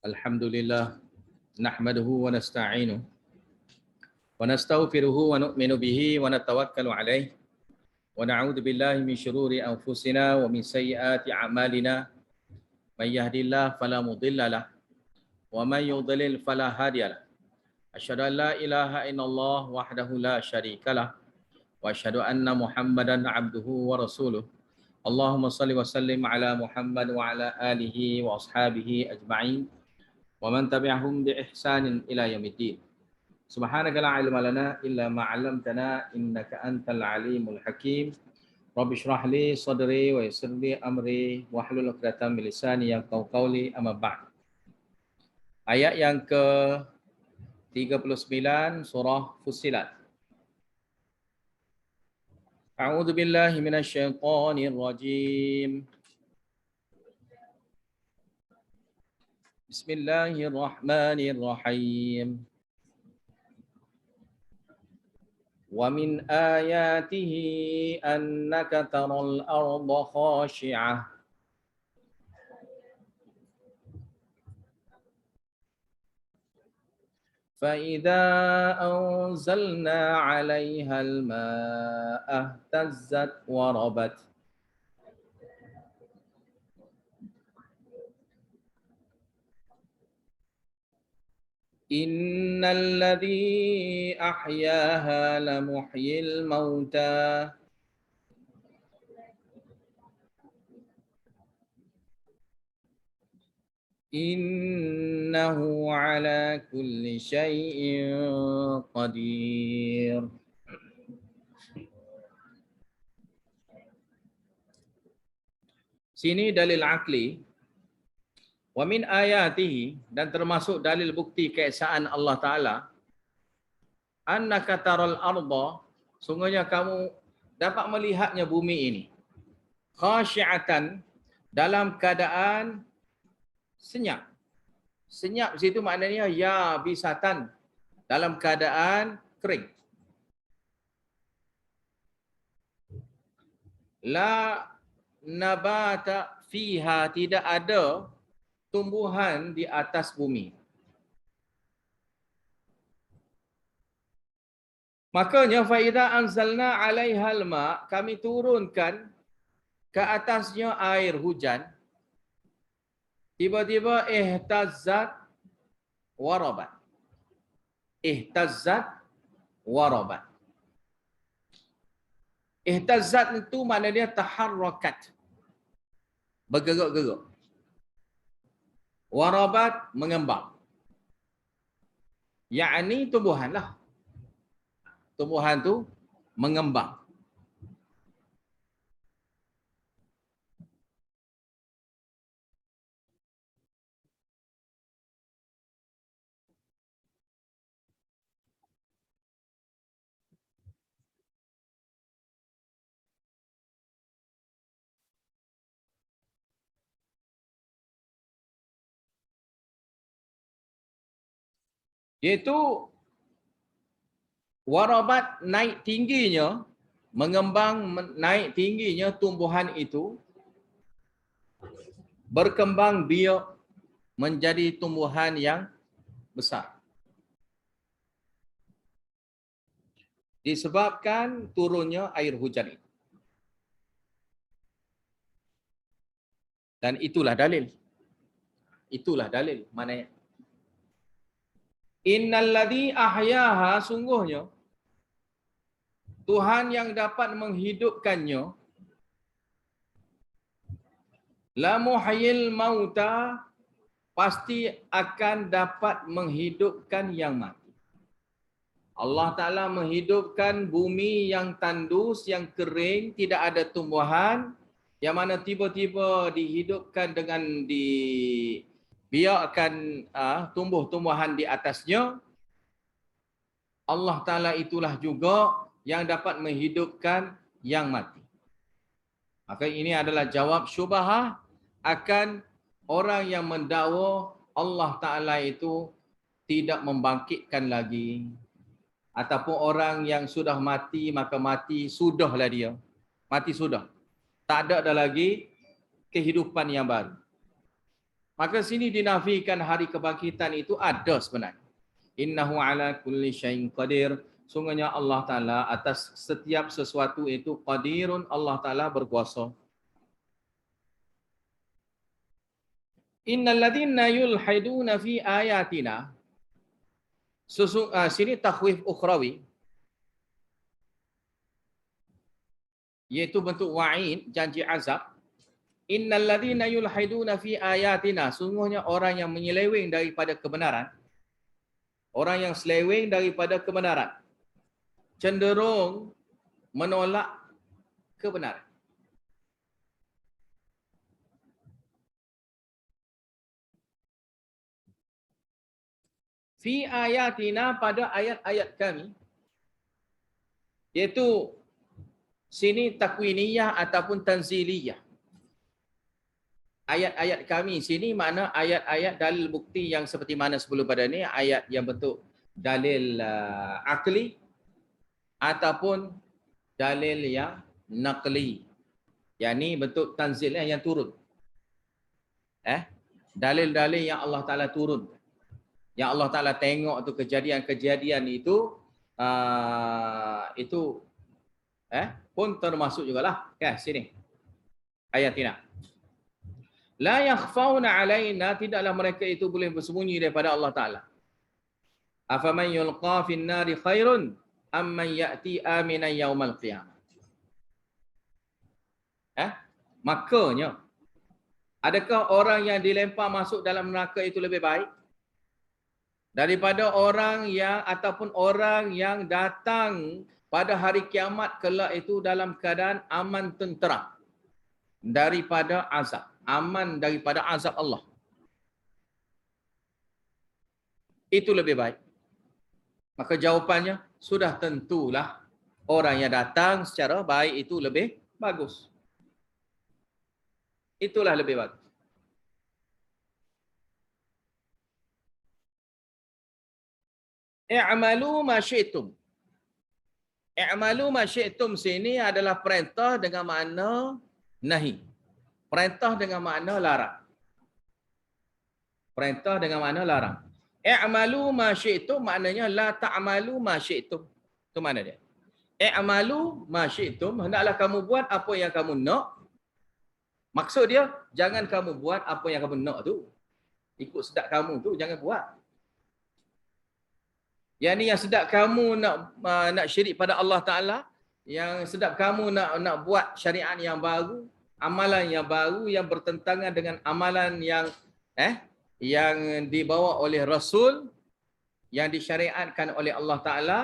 Alhamdulillah nahmaduhu wa nasta'inuhu wa nastaghfiruhu wa nu'minu bihi wa natawakkalu alayhi wa na'udzu billahi min shururi anfusina wa min sayyiati a'malina may yahdihillahu fala mudilla lahu wa may yudlil fala hadiya lahu asyhadu an la ilaha illallah wahdahu la syarika lahu wa asyhadu anna Muhammadan 'abduhu wa rasuluh. Allahumma shalli wa sallim ala Muhammad wa ala alihi wa ashabihi ajma'in wa man tabi'ahum bi ihsanin ila yaumiddin. Subhanaka la ilma lana illa ma 'allamtana innaka antal alimul hakim. Rabbi shrah li sadri wa yassir li amri wahlul 'uqdatam min lisani yafqahu qawli, amma ba'd. Ayat yang ke-39 surah Fussilat. A'udzu billahi minasy syaithanir rajim. Bismillahirrahmanirrahim. Wa min ayatihi annaka taral arda khashi'ah فإذا أنزلنا عليها الماء اهتزت وربت إن الذي أحياها لمحيي الموتى إنه على كل شيء قدير. Sini dalil akli. Wa min ayatihi, dan termasuk dalil bukti keesaan Allah Ta'ala, annaka taral arda, sungguhnya kamu dapat melihatnya bumi ini, khasyi'atan, dalam keadaan senyap. Senyap situ maknanya ya bisatan, dalam keadaan kering. La nabata fiha, tidak ada tumbuhan di atas bumi. Makanya fa idza anzalna 'alaihal ma, kami turunkan ke atasnya air hujan, tiba-tiba ihtazzat warabat. Ihtazzat warabat. Ihtazzat itu maknanya taharrakat, bergerak-gerak. Warabat, mengembang. Yakni tumbuhanlah. Tumbuhan tu mengembang. Iaitu warabat, naik tingginya, mengembang, naik tingginya tumbuhan itu, berkembang biak menjadi tumbuhan yang besar. Disebabkan turunnya air hujan itu. Dan itulah dalil. Itulah dalil. Maknanya innalladzi ahyaha, sungguhnya Tuhan yang dapat menghidupkannya, la muhyil mauta, pasti akan dapat menghidupkan yang mati. Allah Ta'ala menghidupkan bumi yang tandus, yang kering, tidak ada tumbuhan, yang mana tiba-tiba dihidupkan dengan biarkan tumbuh-tumbuhan di atasnya. Allah Ta'ala itulah juga yang dapat menghidupkan yang mati. Maka ini adalah jawab syubhah akan orang yang mendakwa Allah Ta'ala itu tidak membangkitkan lagi. Ataupun orang yang sudah mati, maka mati sudahlah dia. Mati sudah. Tak ada dah lagi kehidupan yang baru. Maka sini dinafikan hari kebangkitan itu ada sebenarnya. Innahu ala kulli syai'in qadir. Sungguhnya Allah Ta'ala atas setiap sesuatu itu qadirun, Allah Ta'ala berkuasa. Innal ladzina yulhiduna fi ayatina. Sini takhwif ukhrawi, iaitu bentuk wa'id, janji azab. Innal ladzina yulhiduna fi ayatina. Sungguhnya orang yang menyeleweng daripada kebenaran. Orang yang seleweng daripada kebenaran. Cenderung menolak kebenaran. Fi ayatina, pada ayat-ayat kami. Iaitu sini takwiniyah ataupun tanziliyah. Ayat-ayat kami sini makna ayat-ayat dalil bukti yang seperti mana sebelum pada ni, ayat yang bentuk dalil akli ataupun dalil yang naqli. Yang ni bentuk tanzil yang turun. Dalil-dalil yang Allah Ta'ala turun. Yang Allah Ta'ala tengok tu kejadian-kejadian itu pun termasuk jugalah. Sini. Ayatina. La yakhfauna alaina, tidaklah mereka itu boleh bersembunyi daripada Allah Ta'ala. Afaman yulqa fin nari khairun amman ya'ti aminan yaumal qiyamah. Makanya, adakah orang yang dilempar masuk dalam neraka itu lebih baik daripada orang yang ataupun orang yang datang pada hari kiamat kelak itu dalam keadaan aman tentera daripada azab, aman daripada azab Allah. Itu lebih baik. Maka jawapannya sudah tentulah orang yang datang secara baik itu lebih bagus. Itulah lebih bagus. I'malu ma syi'tum. I'malu ma syi'tum sini adalah perintah dengan makna nahi. Perintah dengan makna larang. Perintah dengan makna larang. I'malu ma syi'tum maknanya la ta'malu ma syi'tum. Itu mana dia? I'malu ma syi'tum, hendaklah kamu buat apa yang kamu nak. Maksud dia, jangan kamu buat apa yang kamu nak tu. Ikut sedap kamu tu, jangan buat. Yang ni yang sedap kamu nak syirik pada Allah Ta'ala, yang sedap kamu nak buat syariat yang baru, amalan yang baru yang bertentangan dengan amalan yang dibawa oleh Rasul, yang disyariatkan oleh Allah Ta'ala,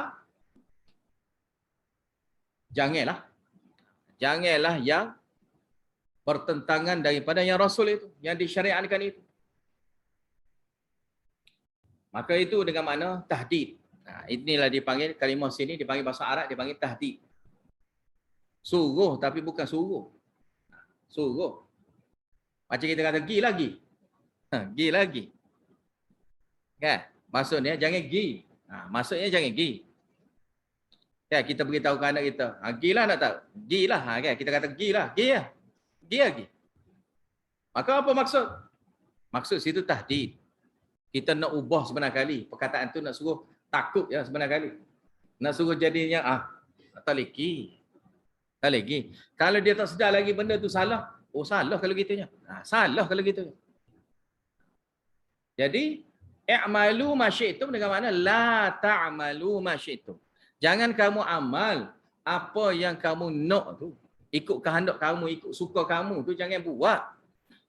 janganlah. Janganlah yang bertentangan daripada yang Rasul itu, yang disyariatkan itu. Maka itu dengan makna tahdid. Inilah dipanggil, kalimah sini dipanggil bahasa Arab, dipanggil tahdid. Suruh tapi bukan suruh. Suruh. Macam kita kata gi lagi. Gi lagi. Kan? Maksudnya jangan gi. Maksudnya jangan gi. Kan? Kita beritahu ke anak kita. Gi lah nak tahu. Gi lah. Kan? Kita kata gi lah. Gi lah. Gi lagi. Maka apa maksud? Maksud situ tahdid. Kita nak ubah sebenar kali. Perkataan tu nak suruh takut ya sebenar kali. Nak suruh jadinya tak lagi. Tak lagi. Kalau dia tak sedar lagi benda tu salah, oh salah kalau gitunya. Salah kalau gitunya. Jadi i'malu ma syi'tum dengan makna la ta'malu ma syi'tum. Jangan kamu amal apa yang kamu nak tu. Ikut kehendak kamu, ikut suka kamu tu jangan buat.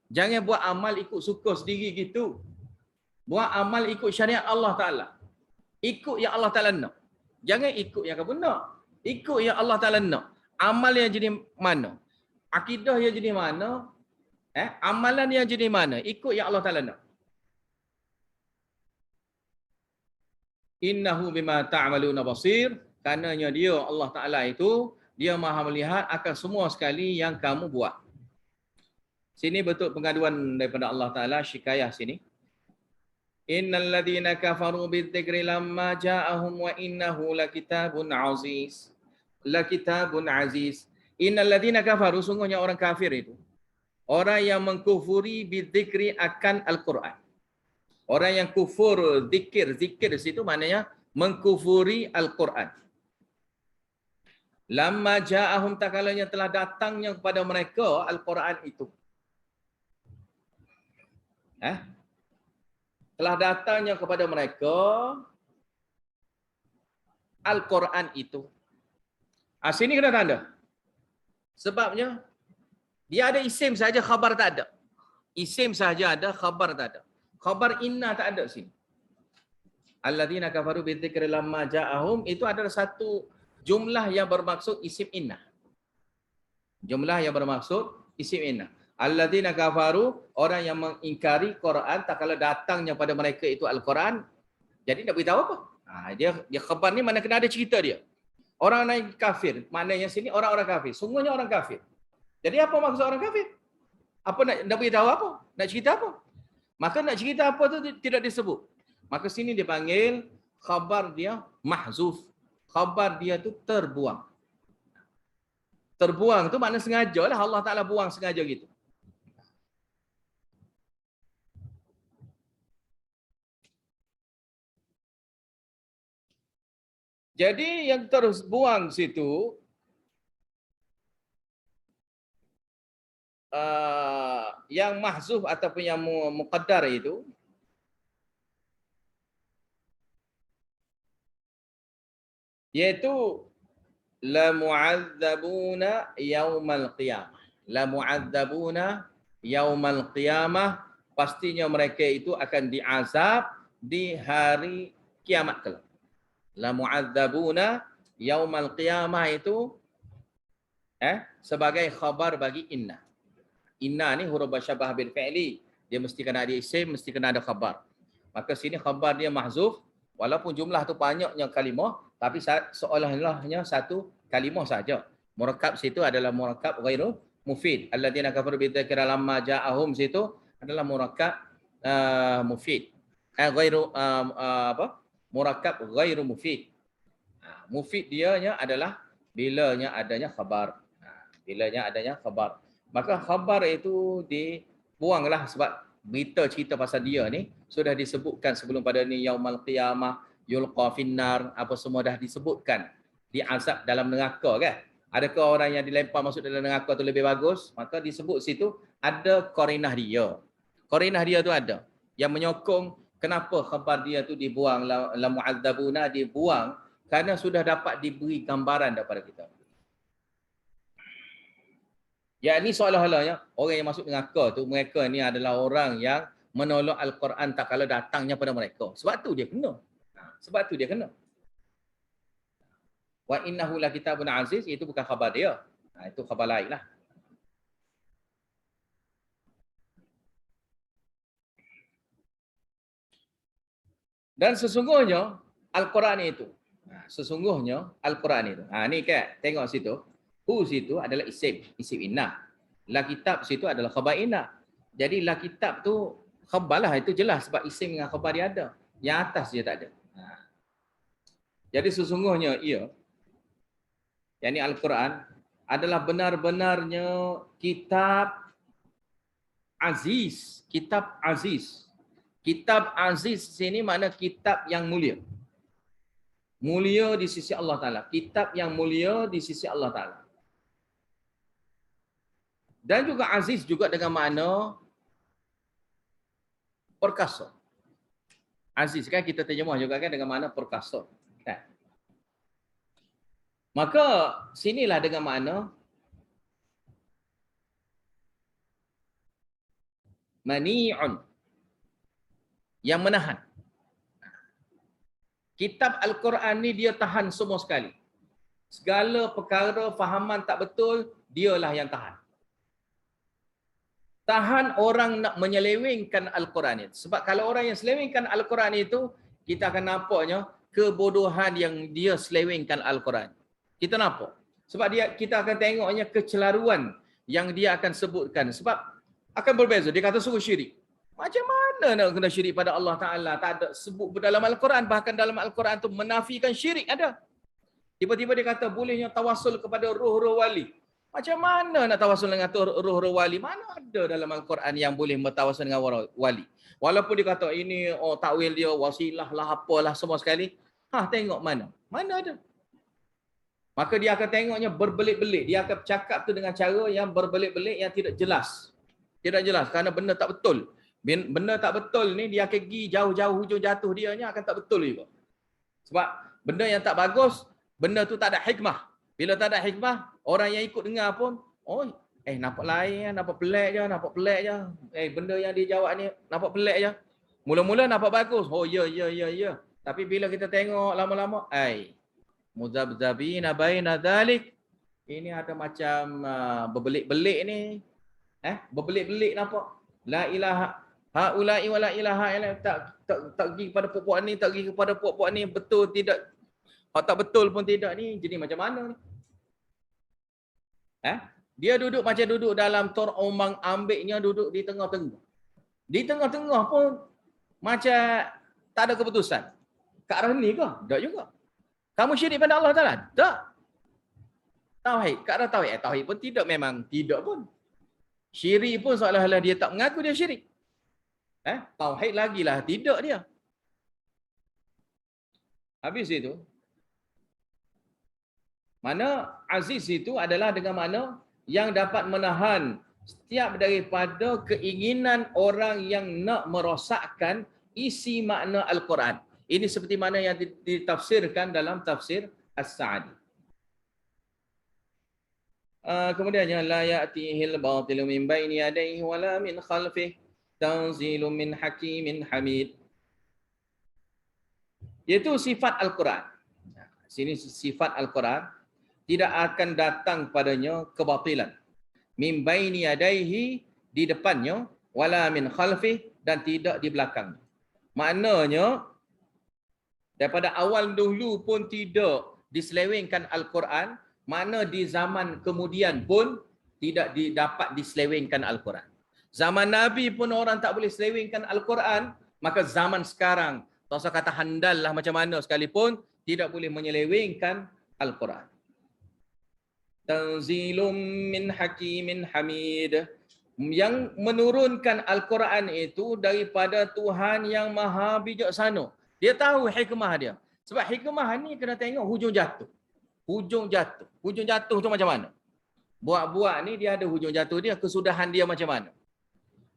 Jangan buat amal ikut suka sendiri gitu. Buat amal ikut syariat Allah Ta'ala. Ikut yang Allah Ta'ala nak. Jangan ikut yang kamu nak. Ikut yang Allah Ta'ala nak. Amal yang jadi mana? Akidah yang jadi mana? Amalan yang jadi mana? Ikut yang Allah Ta'ala nak. Innahu bima ta'maluna basir. Karenanya dia, Allah Ta'ala itu, dia maha melihat akan semua sekali yang kamu buat. Sini betul pengaduan daripada Allah Ta'ala, syikayah sini. Innal ladzina kafaru bidzikri lamma ja'ahum wa innahu lakitabun aziz. Lakitabun aziz. Innal ladzina kafaru, sungguhnya orang kafir itu. Orang yang mengkufuri bidzikri akan Al-Quran. Orang yang kufur zikir di situ maknanya mengkufuri Al-Quran. Lamma ja'ahum takalanya telah datangnya kepada mereka Al-Quran itu. Telah datangnya kepada mereka Al-Quran itu. Sini kena tanda. Sebabnya dia ada isim saja, khabar tak ada. Isim saja ada, khabar tak ada. Khabar inna tak ada sini. Alladzina kafaru bidzikri lamma ja'ahum itu adalah satu jumlah yang bermaksud isim inna. Jumlah yang bermaksud isim inna. Alladzina kafaru, orang yang mengingkari Quran tak kala datangnya pada mereka itu Al-Quran. Jadi tak beritahu apa? Dia khabar ni mana kena ada cerita dia. Orang yang kafir, maknanya sini orang-orang kafir. Sungguhnya orang kafir. Jadi apa maksud orang kafir? Apa nak beritahu apa? Nak cerita apa? Maka nak cerita apa tu tidak disebut. Maka sini dipanggil khabar dia mahzuf. Khabar dia tu terbuang. Terbuang tu makna sengaja lah, Allah Ta'ala buang sengaja gitu. Jadi yang terus buang situ yang mahzuf ataupun yang muqaddar itu yaitu la mu'adzabuna yaumal qiyamah. La mu'adzabuna yaumal qiyamah, pastinya mereka itu akan diazab di hari kiamat kelak. La mu'adzabuna yaumal qiyamah itu sebagai khabar bagi inna. Inna ni huruf syabah bil fi'li, dia mesti kena ada isim, mesti kena ada khabar. Maka sini khabar dia mahzuf, walaupun jumlah tu banyaknya kalimah, tapi seolah-olahnya satu kalimah saja. Murakkab situ adalah murakkab ghairu mufid. Alladzina kafaru bidzikri lamma ja'ahum situ adalah murakkab mufid. Ghairu murakkab ghairu mufid. Mufid dianya adalah bilanya adanya khabar. Bilanya adanya khabar. Maka khabar itu dibuanglah sebab berita cerita pasal dia ni sudah disebutkan sebelum pada ni yaumal qiyamah, yulqa finnar, apa semua dah disebutkan. Diazab dalam neraka kan. Adakah orang yang dilempar masuk dalam neraka tu lebih bagus? Maka disebut situ ada qarinah dia. Qarinah dia tu ada yang menyokong kenapa khabar dia tu dibuang, la mu'adzabuna dibuang kerana sudah dapat diberi gambaran daripada kita. Ya, ini seolah-olahnya orang yang masuk neraka tu mereka ni adalah orang yang menolak Al-Quran tak kala datangnya pada mereka. Sebab tu dia kena. Sebab tu dia kena. Wa innahu la kitabun aziz, itu bukan khabar dia. Itu khabar lain lah. Dan sesungguhnya Al-Quran itu. Sesungguhnya Al-Quran itu. Ni kan, tengok situ. Hu situ adalah isim inna. La kitab situ adalah khabar inna. Jadi la kitab tu khabar lah, itu jelas sebab isim dengan khabar dia ada. Yang atas dia tak ada. Jadi sesungguhnya ia, yakni Al-Quran adalah benar-benarnya kitab aziz. Kitab aziz. Kitab aziz sini makna kitab yang mulia. Mulia di sisi Allah Ta'ala. Kitab yang mulia di sisi Allah Ta'ala. Dan juga aziz juga dengan makna perkasa. Aziz kan kita terjemah juga kan dengan makna perkasa. Kan? Maka sinilah dengan makna mani'un, yang menahan. Kitab Al-Quran ni dia tahan semua sekali. Segala perkara fahaman tak betul, dialah yang tahan. Tahan orang nak menyelewengkan Al-Quran itu. Sebab kalau orang yang selewengkan Al-Quran itu, kita akan nampaknya kebodohan yang dia selewengkan Al-Quran. Kita nampak. Sebab kita akan tengoknya kecelaruan yang dia akan sebutkan. Sebab akan berbeza. Dia kata suruh syirik. Macam mana nak kena syirik pada Allah Ta'ala? Tak ada sebut dalam Al-Quran. Bahkan dalam Al-Quran itu menafikan syirik ada. Tiba-tiba dia kata bolehnya tawassul kepada roh-roh wali. Macam mana nak tawasul dengan roh-roh wali? Mana ada dalam Al-Quran yang boleh bertawasul dengan wali? Walaupun dia kata ini takwil dia wasilah lah apalah semua sekali. Tengok mana? Mana ada? Maka dia akan tengoknya berbelit-belit. Dia akan bercakap tu dengan cara yang berbelit-belit yang tidak jelas. Tidak jelas kerana benda tak betul. Benda tak betul ni dia akan pergi jauh-jauh, hujung jatuh dia akan tak betul juga. Sebab benda yang tak bagus, benda tu tak ada hikmah. Bila tak ada hikmah, orang yang ikut dengar pun, nampak lain, nampak pelik je. Benda yang dia jawab ni nampak pelik je. Mula-mula nampak bagus. Ya. Tapi bila kita tengok lama-lama, muzabzabina baina dzalik, ini ada macam berbelik-belik ni. Berbelik-belik nampak. La ilaha haula'i wa la ilaha illa tak pergi kepada puak-puak ni, tak pergi kepada puak-puak ni, betul tidak? Tak betul pun tidak ni, jadi macam mana ni? Dia duduk macam duduk dalam tor ombang ambiknya, duduk di tengah-tengah. Di tengah-tengah pun macam tak ada keputusan. Ke arah ni ke? Tak juga. Kamu syirik pada Allah Ta'ala? Tak. Tauhid. Ke arah tauhid. Tauhid pun tidak, memang tidak pun. Syirik pun seolah-olah dia tak mengaku dia syirik. Tauhid lagilah tidak dia. Habis itu, mana aziz itu adalah dengan mana yang dapat menahan setiap daripada keinginan orang yang nak merosakkan isi makna Al-Quran. Ini seperti mana yang ditafsirkan dalam tafsir As-Sa'di. Kemudiannya la ya'tihil batilu min baini yadayhi wala min khalfihi tanzilun min hakimin hamid. Iaitu sifat Al-Quran. Sini sifat Al-Quran tidak akan datang padanya kebatilan. Min baini yadayhi, di depannya, wala min khalfihi, dan tidak di belakangnya. Maknanya daripada awal dulu pun tidak diselewengkan Al-Quran, mana di zaman kemudian pun tidak dapat diselewengkan Al-Quran. Zaman Nabi pun orang tak boleh selewengkan Al-Quran, maka zaman sekarang, tak usah kata handal lah macam mana sekalipun, tidak boleh menyelewengkan Al-Quran. Tanzilum min hakimin hamid. Yang menurunkan Al-Quran itu daripada Tuhan yang maha bijaksana. Dia tahu hikmah dia. Sebab hikmah ni kena tengok hujung jatuh. Hujung jatuh tu macam mana? Buat-buat ni dia ada hujung jatuh dia, kesudahan dia macam mana?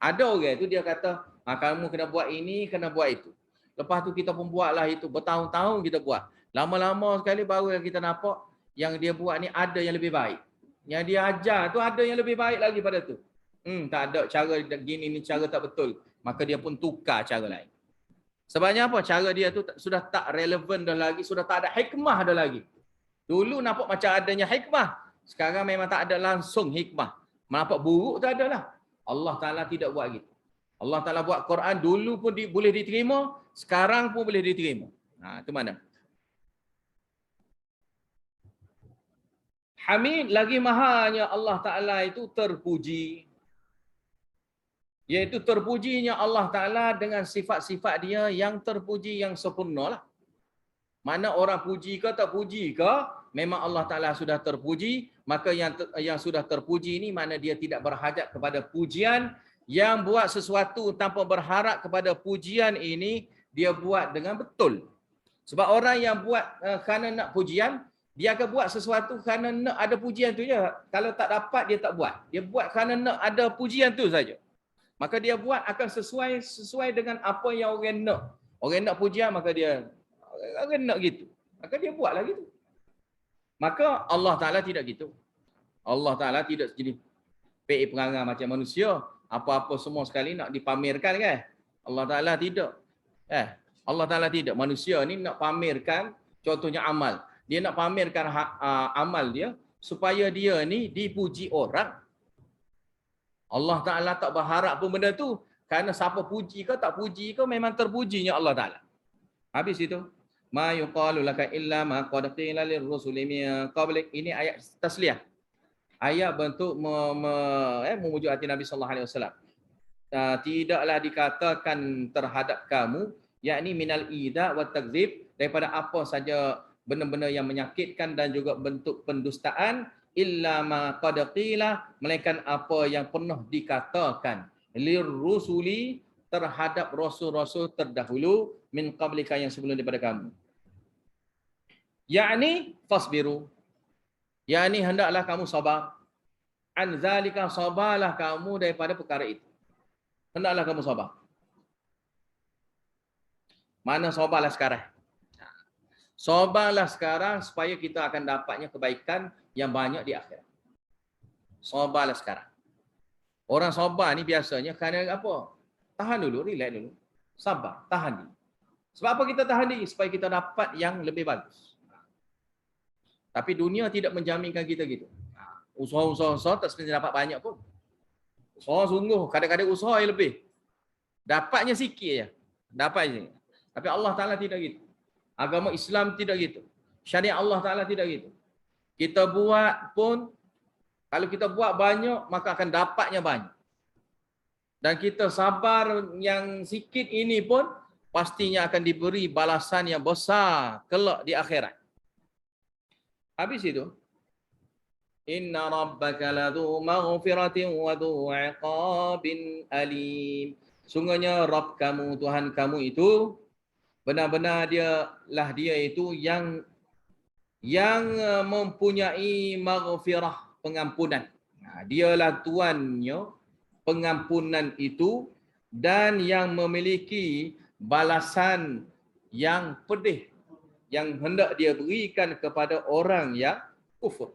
Ada orang tu dia kata, kamu kena buat ini, kena buat itu. Lepas tu kita pun buatlah itu, bertahun-tahun kita buat. Lama-lama sekali baru kita nampak yang dia buat ni ada yang lebih baik. Yang dia ajar tu ada yang lebih baik lagi pada tu. Tak ada cara gini ni, cara tak betul. Maka dia pun tukar cara lain. Sebabnya apa? Cara dia tu sudah tak relevan dah lagi, sudah tak ada hikmah dah lagi. Dulu nampak macam adanya hikmah. Sekarang memang tak ada langsung hikmah. Nampak buruk tak ada lah. Allah Ta'ala tidak buat gitu. Allah Ta'ala buat Quran dulu pun boleh diterima, sekarang pun boleh diterima. Itu mana? Hamid, lagi mahanya Allah Ta'ala itu terpuji. Iaitu terpujinya Allah Ta'ala dengan sifat-sifat dia yang terpuji, yang sempurna lah. Mana orang puji ke tak puji ke, memang Allah Ta'ala sudah terpuji, maka yang sudah terpuji ini mana dia tidak berhajat kepada pujian, yang buat sesuatu tanpa berharap kepada pujian ini, dia buat dengan betul. Sebab orang yang buat kerana nak pujian, dia akan buat sesuatu kerana nak ada pujian tu je. Kalau tak dapat, dia tak buat. Dia buat kerana nak ada pujian tu saja. Maka dia buat akan sesuai dengan apa yang orang nak. Orang nak pujian, maka dia orang nak gitu. Maka dia buatlah gitu. Maka Allah Ta'ala tidak gitu. Allah Ta'ala tidak jadi pek perangai macam manusia. Apa-apa semua sekali nak dipamerkan kan. Allah Ta'ala tidak. Allah Ta'ala tidak. Manusia ni nak pamerkan, contohnya amal. Dia nak pamerkan amal dia supaya dia ni dipuji orang. Allah Ta'ala tak berharap pun benda tu. Kerana siapa puji ke tak puji ke, memang terpujinya Allah Ta'ala. Habis itu. Ma yuqalu laka illa ma qad qila lirrusuli min qablik. Ini ayat tasliyah. Ayat bentuk memujuk hati Nabi sallallahu alaihi wasallam. Tidaklah dikatakan terhadap kamu, yakni minal ida wa takdzib, daripada apa saja benda-benda yang menyakitkan dan juga bentuk pendustaan illa ma qad qila, melainkan apa yang pernah dikatakan lirrusuli terhadap rasul-rasul terdahulu min qablika yang sebelum daripada kamu. Yakni fasbiru. Yakni hendaklah kamu sabar. An zalika, sabarlah kamu daripada perkara itu. Hendaklah kamu sabar. Mana sabarlah sekarang? Sabarlah sekarang supaya kita akan dapatnya kebaikan yang banyak di akhirat. Sabarlah sekarang. Orang sabar ni biasanya kerana apa? Tahan dulu, relax dulu. Sabar, tahan dulu. Sebab apa kita tahan diri? Supaya kita dapat yang lebih bagus. Tapi dunia tidak menjaminkan kita gitu. Usaha-usaha tak sebenarnya dapat banyak pun. Usaha sungguh, kadang-kadang usaha yang lebih. Dapatnya sikit je. Dapat je. Tapi Allah Ta'ala tidak gitu. Agama Islam tidak gitu. Syariat Allah Ta'ala tidak gitu. Kita buat pun, kalau kita buat banyak, maka akan dapatnya banyak. Dan kita sabar yang sikit ini pun, pastinya akan diberi balasan yang besar kelak di akhirat. Habis itu, Inna rabbaka ladhu maghfiratin wa dhu iqabin alim. Sungguhnya Rabb kamu, Tuhan kamu itu benar-benar dia itu yang mempunyai maghfirah, pengampunan. Dialah Tuannya pengampunan itu dan yang memiliki balasan yang pedih yang hendak dia berikan kepada orang yang kufur.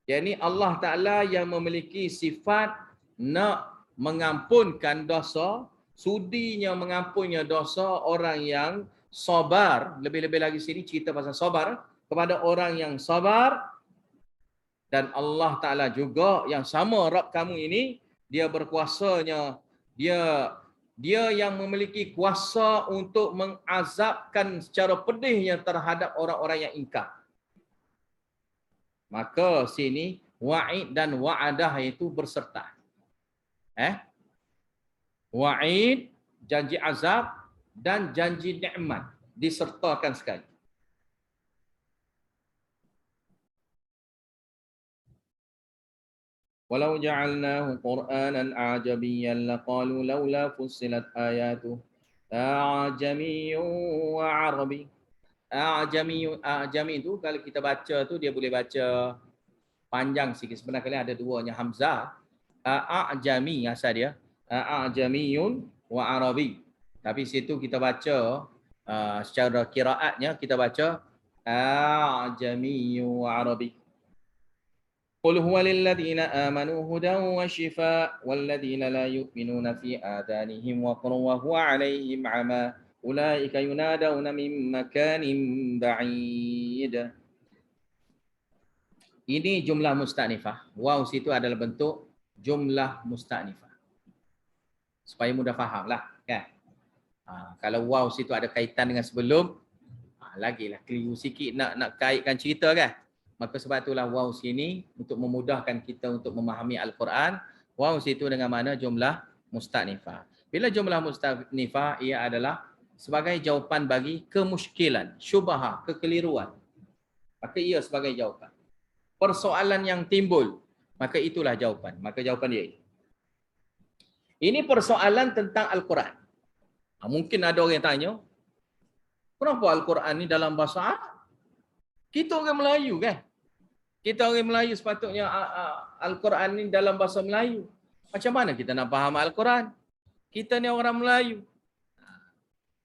Jadi Allah Ta'ala yang memiliki sifat nak mengampunkan dosa, sudinya mengampunnya dosa orang yang sabar, lebih-lebih lagi sini cerita pasal sabar, kepada orang yang sabar. Dan Allah Ta'ala juga yang sama Rabb kamu ini, dia berkuasanya, dia yang memiliki kuasa untuk mengazabkan secara pedihnya terhadap orang-orang yang ingkar. Maka sini wa'id dan wa'adah itu berserta. Wa'id, janji azab dan janji nikmat disertakan sekali. Walau ja'alnahu Qur'anan a'jamiyyan laqalu laula fussilat ayatuhu a'jamiyyun wa 'arabi. A'jami itu kalau kita baca tu dia boleh baca panjang sikit. Sebenarnya ada duanya hamzah. A'jami asal dia. A'jamiyun wa 'arabi. Tapi situ kita baca secara qiraatnya kita baca a'jamiyun wa 'arabi. Qul huwa lil ladzina amanu hudan wa shifaa wal ladzina la yu'minuna fi adanihim waqrun wa huwa 'alaihim 'ama ulaika yunadawna min makanin ba'id. Ini jumlah musta'nifah. Waw situ adalah bentuk jumlah musta'nifah. Supaya mudah fahamlah, kan? Kalau waw situ ada kaitan dengan sebelum, lagilah keliru sikit nak kaitkan cerita, kan? Maka sebab itulah waw sini untuk memudahkan kita untuk memahami Al-Quran. Waw situ dengan mana jumlah musta'nifah. Bila jumlah musta'nifah ia adalah sebagai jawapan bagi kemusykilan, syubhah, kekeliruan. Maka ia sebagai jawapan. Persoalan yang timbul, maka itulah jawapan. Maka jawapan dia. Ini persoalan tentang Al-Quran. Mungkin ada orang yang tanya, kenapa Al-Quran ni dalam bahasa Arab? Kita orang Melayu, kan? Kita orang Melayu sepatutnya Al-Quran ni dalam bahasa Melayu. Macam mana kita nak faham Al-Quran? Kita ni orang Melayu.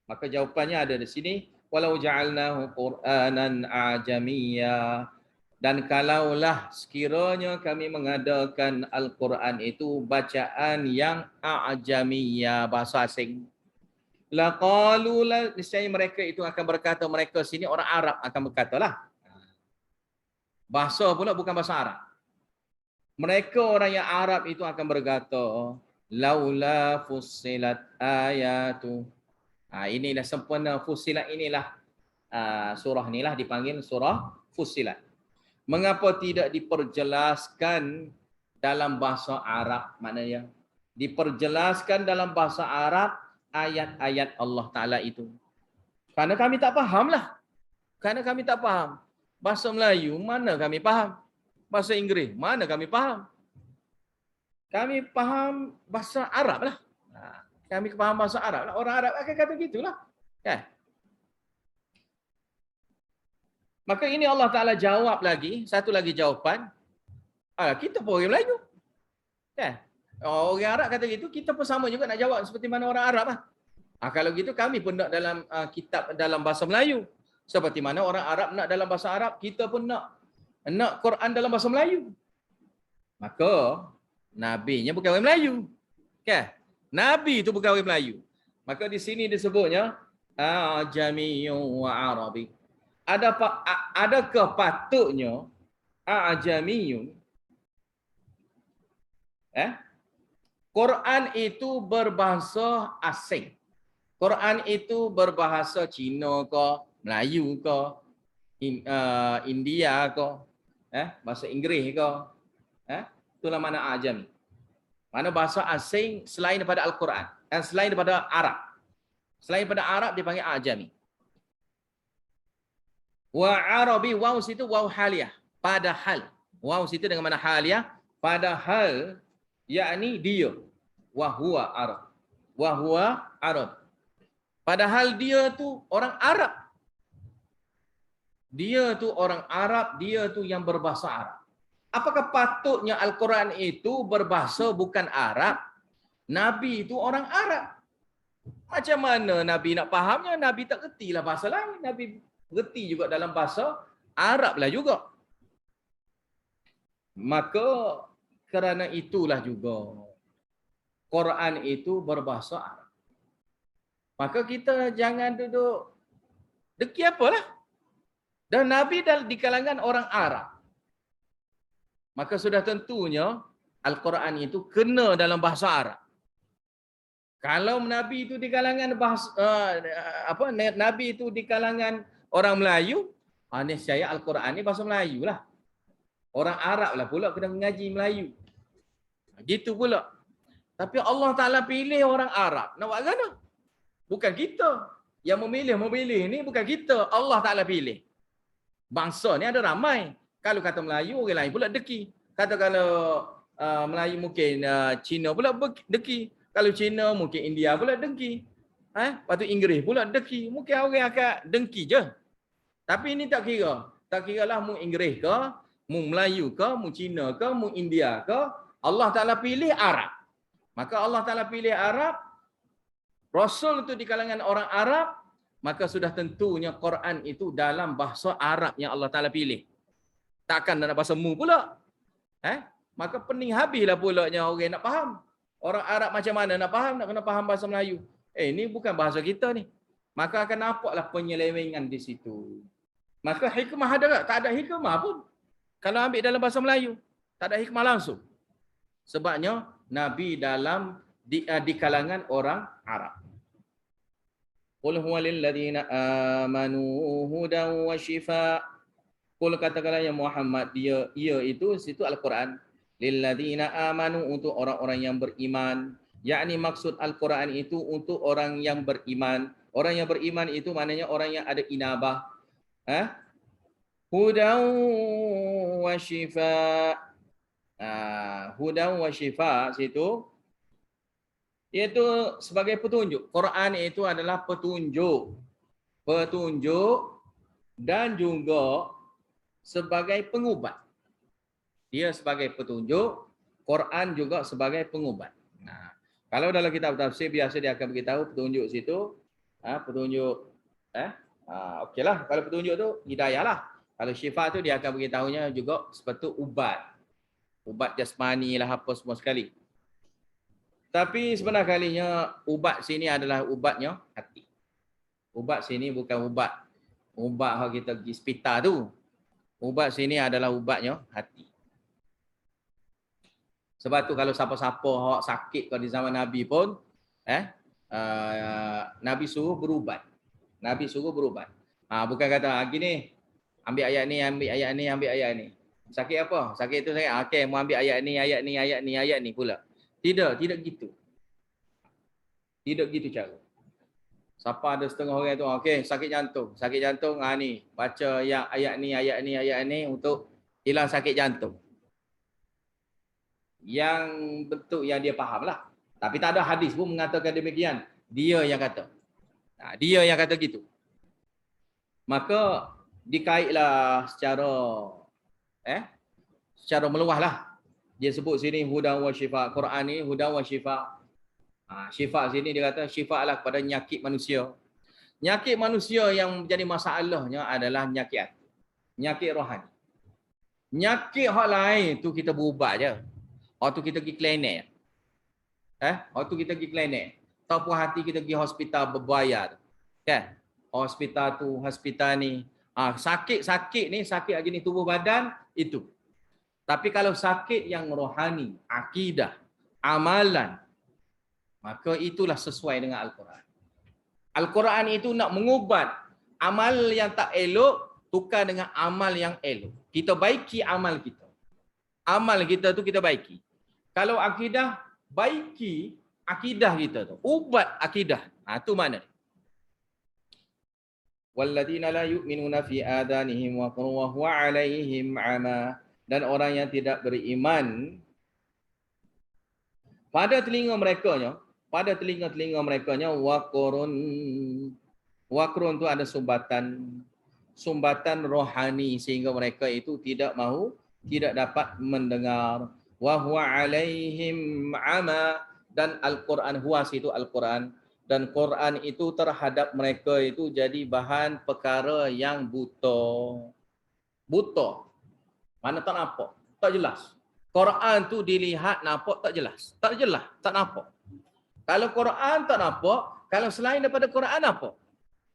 Maka jawapannya ada di sini. Walau ja'alnahu Qur'anan a'jamiyya. Dan kalaulah sekiranya kami mengadakan Al-Quran itu bacaan yang a'jamiyya, bahasa asing. Laqalu, niscaya mereka itu akan berkata, mereka sini orang Arab akan berkatalah. Bahasa pula bukan bahasa Arab. Mereka orang yang Arab itu akan berkata, laula fussilat ayatu. Inilah sempurna Fussilat, inilah surah inilah dipanggil surah Fussilat. Mengapa tidak diperjelaskan dalam bahasa Arab? Maknanya diperjelaskan dalam bahasa Arab ayat-ayat Allah Ta'ala itu. Karena kami tak faham lah. Karena kami tak faham. Bahasa Melayu mana kami faham? bahasa Inggeris. Mana kami faham? Kami faham bahasa Arab lah. Kami faham bahasa Arab lah. Orang Arab akan kata gitulah. Kan? Maka ini Allah Ta'ala jawab lagi. Satu lagi jawapan. Kita pun orang Melayu. Kan? Orang Arab kata gitu. Kita pun sama juga nak jawab seperti mana orang Arab lah. Kalau gitu kami pun nak dalam kitab dalam bahasa Melayu. Seperti mana orang Arab nak dalam bahasa Arab. Kita pun nak Quran dalam bahasa Melayu. Maka Nabi-nya bukan orang Melayu. Kan? Nabi itu bukan orang Melayu. Maka di sini disebutnya Ajamiyun wa Arabi. Adakah patutnya Ajamiyun Quran itu berbahasa asing. Quran itu berbahasa Cina ke, Melayu ke, India ke, bahasa Inggeris ke. Itulah mana ajami. Mana bahasa asing selain daripada Al-Quran. Selain daripada Arab. Selain daripada Arab dipanggil ajami. Wa Arabi, waw situ waw haliyah. Padahal. Waw situ dengan mana haliyah. Padahal, yakni dia. Wahuwa Arab. Wahuwa Arab. Padahal dia tu orang Arab. Dia tu orang Arab, dia tu yang berbahasa Arab. Apakah patutnya Al-Quran itu berbahasa bukan Arab? Nabi itu orang Arab. Macam mana Nabi nak fahamnya? Nabi tak kertilah bahasa lain. Nabi kerti juga dalam bahasa Arab lah juga. Maka kerana itulah juga Quran itu berbahasa Arab. Maka kita jangan duduk deki apalah. Dan Nabi di kalangan orang Arab. Maka sudah tentunya Al-Quran itu kena dalam bahasa Arab. Kalau Nabi itu di kalangan Nabi itu di kalangan orang Melayu, niscaya Al-Quran ini bahasa Melayu lah. Orang Arab lah pula kena mengaji Melayu. Gitu pula. Tapi Allah Ta'ala pilih orang Arab. Nak buat mana? Bukan kita. Yang memilih ni bukan kita. Allah Ta'ala pilih. Bangsa ni ada ramai. Kalau kata Melayu, orang lain pula deki. Kata kalau Melayu mungkin Cina pula deki. Kalau Cina mungkin India pula dengki. Lepas tu Inggeris pula deki. Mungkin orang akan dengki je. Tapi ini tak kira. Tak kira lah mu Inggeris ke, mu Melayu ke, mu Cina ke, mu India ke. Allah Ta'ala pilih Arab. Maka Allah Ta'ala pilih Arab. Rasul itu di kalangan orang Arab. Maka sudah tentunya Quran itu dalam bahasa Arab yang Allah Ta'ala pilih. Takkan dalam bahasa mu pula. Maka pening habislah pulaknya orang nak faham. Orang Arab macam mana nak faham? Nak kena faham bahasa Melayu. Ini bukan bahasa kita ni. Maka akan nampaklah penyelewengan di situ. Maka hikmah ada tak? Tak ada hikmah pun. Kalau ambil dalam bahasa Melayu. Tak ada hikmah langsung. Sebabnya Nabi di kalangan orang Arab. Qul huwa lil ladzina amanu hudan wa shifa. Qul katakanlah ya Muhammad, ia itu situ Al-Quran. Lil ladzina amanu, untuk orang-orang yang beriman. Yakni maksud Al-Quran itu untuk orang yang beriman. Orang yang beriman itu maknanya orang yang ada inabah. Hudan wa shifa. Hudan wa shifa situ iaitu sebagai petunjuk. Quran itu adalah petunjuk. Petunjuk dan juga sebagai pengubat. Dia sebagai petunjuk, Quran juga sebagai pengubat. Kalau dalam kitab tafsir biasa dia akan beritahu petunjuk situ, petunjuk okeylah, kalau petunjuk tu hidayah lah. Kalau syifa tu dia akan beritahunya juga seperti ubat. Ubat jasmani lah apa semua sekali. Tapi sebenarnya kalinya ubat sini adalah ubatnya hati. Ubat sini bukan ubat yang kita pergi hospital tu. Ubat sini adalah ubatnya hati. Sebab tu kalau siapa-siapa hak sakit kalau di zaman Nabi pun Nabi suruh berubat. Nabi suruh berubat. Bukan kata gini, ambil ayat ni, ambil ayat ni, ambil ayat ni. Sakit apa? Sakit tu saya. Okey, mau ambil ayat ni, ayat ni, ayat ni, ayat ni pula. Tidak gitu. Tidak gitu cara. Siapa ada setengah orang tu, okey, sakit jantung ni, baca yang ayat ni, ayat ni, ayat ni untuk hilang sakit jantung. Yang bentuk yang dia faham lah. Tapi tak ada hadis pun mengatakan demikian. Dia yang kata. Dia yang kata gitu. Maka dikaitlah secara meluas lah. Dia sebut sini hudan wa syifa. Quran ni hudan wa syifa. Syifa sini dia kata syifa lah kepada nyakit manusia. Nyakit manusia yang menjadi masalahnya adalah nyakit hati. Nyakit rohani. Nyakit hak lain tu kita berubat je. Hak tu kita pergi klinik. Hak tu kita pergi klinik. Tak puas hati kita pergi hospital berbayar. Kan? Hospital tu, hospital ni. Sakit ni, sakit jenis tubuh badan, itu. Tapi kalau sakit yang rohani, akidah, amalan, maka itulah sesuai dengan Al-Quran. Al-Quran itu nak mengubat amal yang tak elok, tukar dengan amal yang elok. Kita baiki amal kita. Amal kita tu kita baiki. Kalau akidah, baiki akidah kita tu. Ubat akidah. Itu mana? Walladzina la yu'minuna fi adanihim wa huwa 'alaihim 'ama. Dan orang yang tidak beriman pada telinga mereka-nya, pada telinga-telinga mereka-nya waqrun. Waqrun tu ada sumbatan rohani sehingga mereka itu tidak dapat mendengar. Wa huwa 'alaihim 'ama. Dan Al-Quran, huwas itu Al-Quran. Dan Quran itu terhadap mereka itu jadi bahan perkara yang buta. Buta. Mana tak nampak? Tak jelas. Quran tu dilihat nampak tak jelas. Tak jelas, tak nampak. Kalau Quran tak nampak, kalau selain daripada Quran nampak.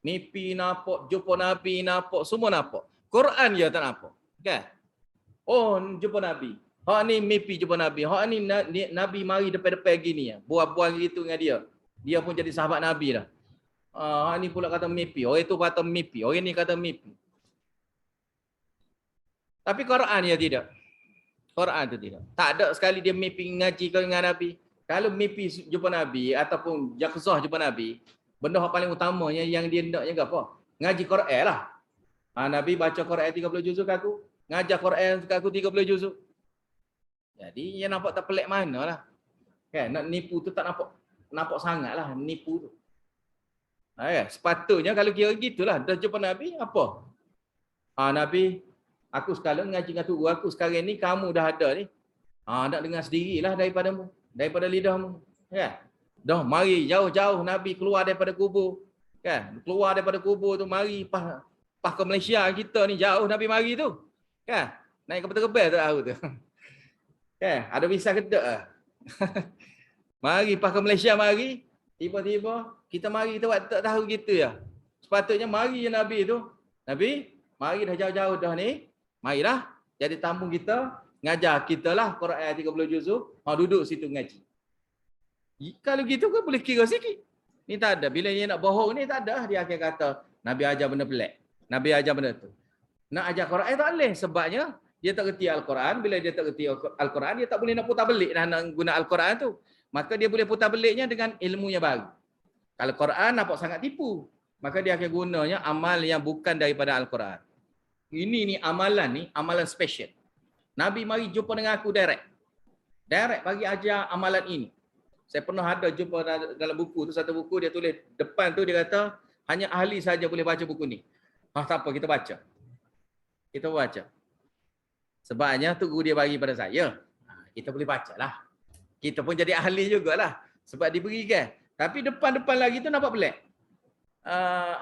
Mimpi nampak, jumpa Nabi nampak, semua nampak. Quran je tak nampak. Kan? Oh, jumpa Nabi. Hak ni mimpi jumpa Nabi. Hak ni Nabi mari depan-depan gini. Buat-buat gitu dengan dia. Dia pun jadi sahabat Nabi dah. Ni pula kata mimpi. Orang itu kata mimpi. Orang ni kata mimpi. Tapi Quran dia tidak. Quran tu tidak. Tak ada sekali dia mimpi ngaji dengan Nabi. Kalau mimpi jumpa Nabi ataupun yakzah jumpa Nabi, benda yang paling utamanya yang dia naknya apa? Ngaji Quran lah. Nabi baca Quran 30 juzuk ke aku. Ngajar Quran ke aku 30 juzuk. Jadi dia nampak tak pelik mana lah. Kan? Nak nipu tu tak nampak sangat lah nipu tu. Sepatutnya kalau kira gitulah. Dah jumpa Nabi, apa? Nabi, aku sekarang ngaji dengan tu. Aku sekarang ni, kamu dah ada ni. Nak dengar sendirilah daripadamu. Daripada lidahmu. Kan? Dah, mari jauh-jauh Nabi keluar daripada kubur. Kan? Keluar daripada kubur tu, mari pas ke Malaysia kita ni. Jauh Nabi mari tu. Kan? Naik ke Peta-Kebel tak tahu tu. Kan? Ada visa ke tak? Mari pas ke Malaysia mari. Tiba-tiba kita mari kita buat tak tahu gitu ya. Sepatutnya mari je Nabi tu. Nabi, mari dah jauh-jauh dah ni. Marilah jadi tamu kita, ngajar kita lah Quran 30 juzuk. Duduk situ ngaji. Kalau gitu kan boleh kira sikit. Ni tak ada. Bila dia nak bohong ni tak ada. Dia akan kata Nabi ajar benda pelik. Nabi ajar benda tu. Nak ajar Quran tak boleh. Sebabnya dia tak kerti Al-Quran. Bila dia tak kerti Al-Quran, dia tak boleh nak putar belik dah nak guna Al-Quran tu. Maka dia boleh putar beliknya dengan ilmu yang baru. Kalau Quran nampak sangat tipu, maka dia akan gunanya amal yang bukan daripada Al-Quran. Ini ni amalan special. Nabi mari jumpa dengan aku direct. Direct bagi ajar amalan ini. Saya pernah ada jumpa dalam buku tu, satu buku dia tulis depan tu dia kata hanya ahli saja boleh baca buku ni. Tak apa, kita baca. Kita baca. Sebabnya tu guru dia bagi pada saya. Kita boleh bacalah. Kita pun jadi ahli jugalah. Sebab diberikan. Tapi depan-depan lagi tu nampak pelik.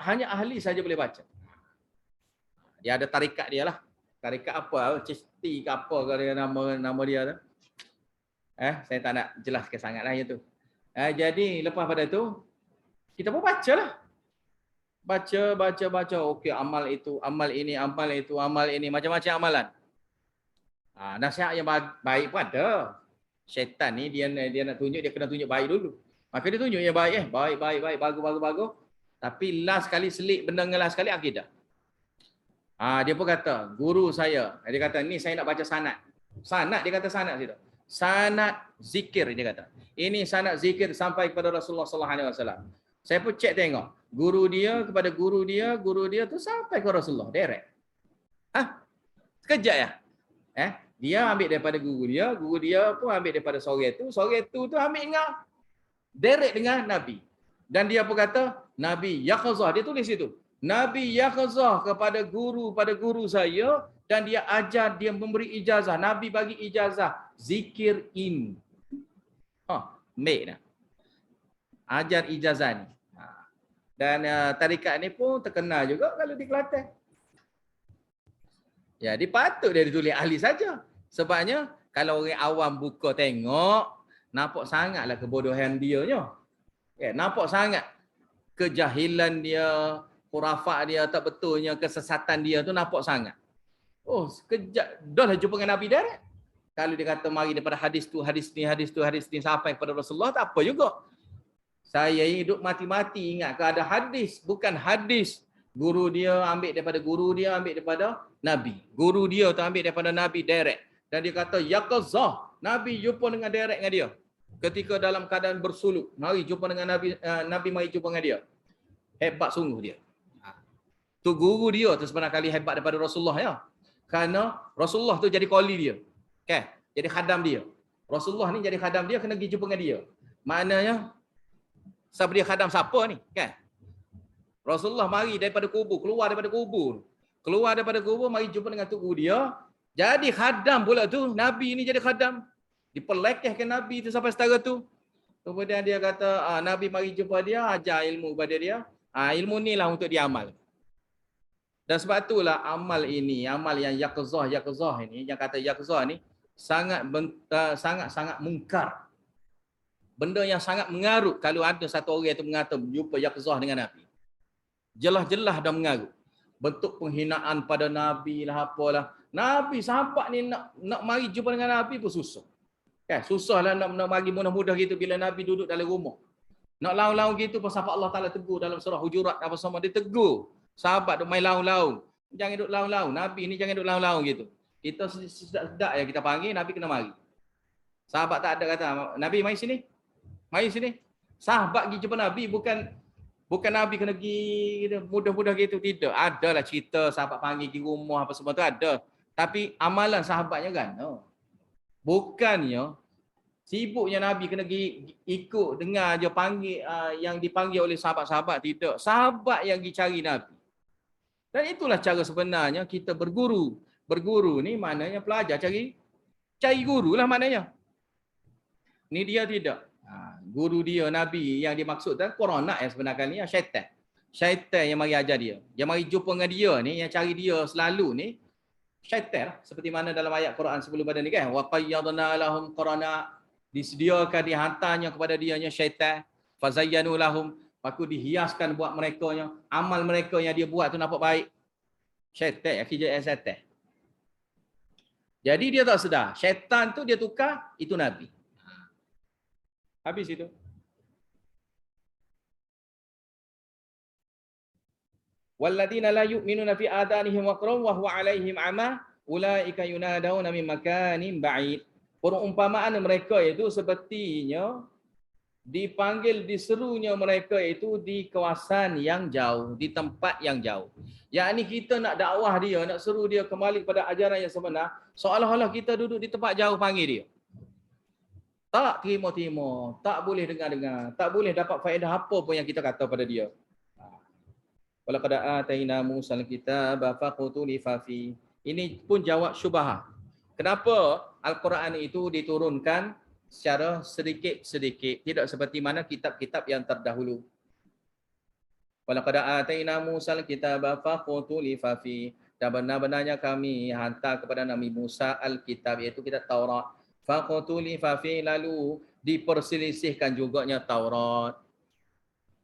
Hanya ahli saja boleh baca. Dia ada tarikat dia lah. Tarikat apa? Chisti ke apa ke dia nama dia tu. Saya tak nak jelaskan sangat lah tu. Jadi lepas pada tu, kita pun bacalah. Baca. Okey, amal itu, amal ini, amal itu, amal ini. Macam-macam amalan. Nasihat yang baik pun ada. Syaitan ni dia nak tunjuk, dia kena tunjuk baik dulu. Maka dia tunjuk yang baik baik, bagus. Tapi last sekali selik benda dengan last sekali akidah. Dia pun kata, guru saya, dia kata ni saya nak baca sanad. Sanad dia kata sanad situ. Sanad zikir dia kata. Ini sanad zikir sampai kepada Rasulullah sallallahu alaihi wasallam. Saya pun cek tengok. Guru dia kepada guru dia tu sampai ke Rasulullah direct. Sekejap ya. Dia ambil daripada guru dia pun ambil daripada sore tu ambil dengan direct dengan Nabi. Dan dia pun kata, Nabi Yaqzah, dia tulis itu. Nabi Yaqzah kepada guru saya, dan dia ajar, dia memberi ijazah. Nabi bagi ijazah zikir ini. Baik dah. Ajar ijazah ni. Dan tarikat ni pun terkenal juga kalau di Kelantan. Ya, dia patut dia ditulis ahli saja. Sebabnya kalau orang awam buka tengok, nampak sangatlah kebodohan dia nya. Nampak sangat kejahilan dia, khurafat dia, tak betulnya kesesatan dia tu nampak sangat. Oh, sekejap dah jumpa dengan Nabi direct. Kalau dia kata mari daripada hadis tu, hadis ni sampai kepada Rasulullah, tak apa juga. Saya hidup mati-mati ingat ke ada hadis, bukan hadis guru dia ambil daripada guru dia, ambil daripada Nabi. Guru dia tu ambil daripada Nabi direct. Dan dia kata Yaqzah, Nabi jumpa dengan direct dengan dia. Ketika dalam keadaan bersuluk, mari jumpa dengan Nabi mari jumpa dengan dia. Hebat sungguh dia. Tu guru dia tu sebenarnya kali hebat daripada Rasulullah ya. Kerana Rasulullah tu jadi qali dia. Jadi khadam dia. Rasulullah ni jadi khadam dia, kena pergi jumpa dengan dia. Maknanya siapa dia khadam siapa ni? Rasulullah mari daripada kubur, keluar daripada kubur. Mari jumpa dengan tu guru dia. Jadi khadam pula tu, Nabi ni jadi khadam. Diperlekehkan Nabi tu sampai setara tu. Kemudian dia kata, Nabi mari jumpa dia, ajar ilmu kepada dia. Ilmu ni lah untuk diamal. Dan sebab itulah amal ini, amal yang Yaqzah ini, yang kata Yaqzah ni, sangat mungkar. Benda yang sangat mengarut kalau ada satu orang yang mengata jumpa Yaqzah dengan Nabi. Jelas-jelas dah mengarut. Bentuk penghinaan pada Nabi lah apalah. Nabi sahabat ni nak mari jumpa dengan Nabi pun susah. Susahlah nak mari mudah-mudah gitu bila Nabi duduk dalam rumah. Nak laung-laung gitu pun sahabat Allah Taala tegur dalam surah Hujurat apa semua, dia tegur. Sahabat duk main laung-laung. Jangan duduk laung-laung. Nabi ni jangan duduk laung-laung gitu. Kita sedap-sedap ya kita panggil, Nabi kena mari. Sahabat tak ada kata, Nabi mari sini. Mari sini. Sahabat pergi jumpa Nabi bukan Nabi kena pergi mudah-mudah gitu, tidak. Adalah cerita sahabat panggil pergi rumah apa semua tu ada. Tapi amalan sahabatnya kan. Bukannya sibuknya Nabi kena pergi ikut dengar je panggil yang dipanggil oleh sahabat-sahabat, tidak. Sahabat yang pergi cari Nabi. Dan itulah cara sebenarnya kita berguru. Berguru ni maknanya pelajar cari guru lah maknanya. Ni dia tidak. Guru dia Nabi yang dimaksudkan corona yang sebenarnya ni syaitan. Syaitan yang mari ajar dia. Yang mari jumpa dengan dia ni, yang cari dia selalu ni syaitan. Seperti mana dalam ayat Quran sebelum pada ni kan, wa qayyadna lahum qarana, disediakan dihantarnya kepada dianya syaitan, fazayyanu lahum, paku dihiaskan buat merekanya, amal mereka yang dia buat tu nampak baik. Syaitan kerja syaitan. Jadi dia tak sedar, syaitan tu dia tukar itu Nabi. Habis itu. Walladzina la yu'minuna fi adanihim waqrun wa huwa 'alaihim 'ama ulaika yunadawna min makanin ba'id. Perumpamaan mereka itu sepertinya dipanggil, diserunya mereka itu di kawasan yang jauh, di tempat yang jauh. Yakni kita nak dakwah dia, nak seru dia kembali kepada ajaran yang sebenar, seolah-olah kita duduk di tempat jauh panggil dia. Tak terima-terima, tak boleh dengar-dengar, tak boleh dapat faedah apa pun yang kita kata pada dia. Walaqad ataina Musal kitaba faqutulifa fi. Ini pun jawab syubhah. Kenapa Al-Quran itu diturunkan secara sedikit-sedikit, tidak seperti mana kitab-kitab yang terdahulu. Walaqad ataina Musal kitaba faqutulifa fi. Dan benar-benarnya kami hantar kepada Nabi Musa Al-Kitab, iaitu kitab Taurat. Faqutulifa fi, lalu diperselisihkan juganya Taurat.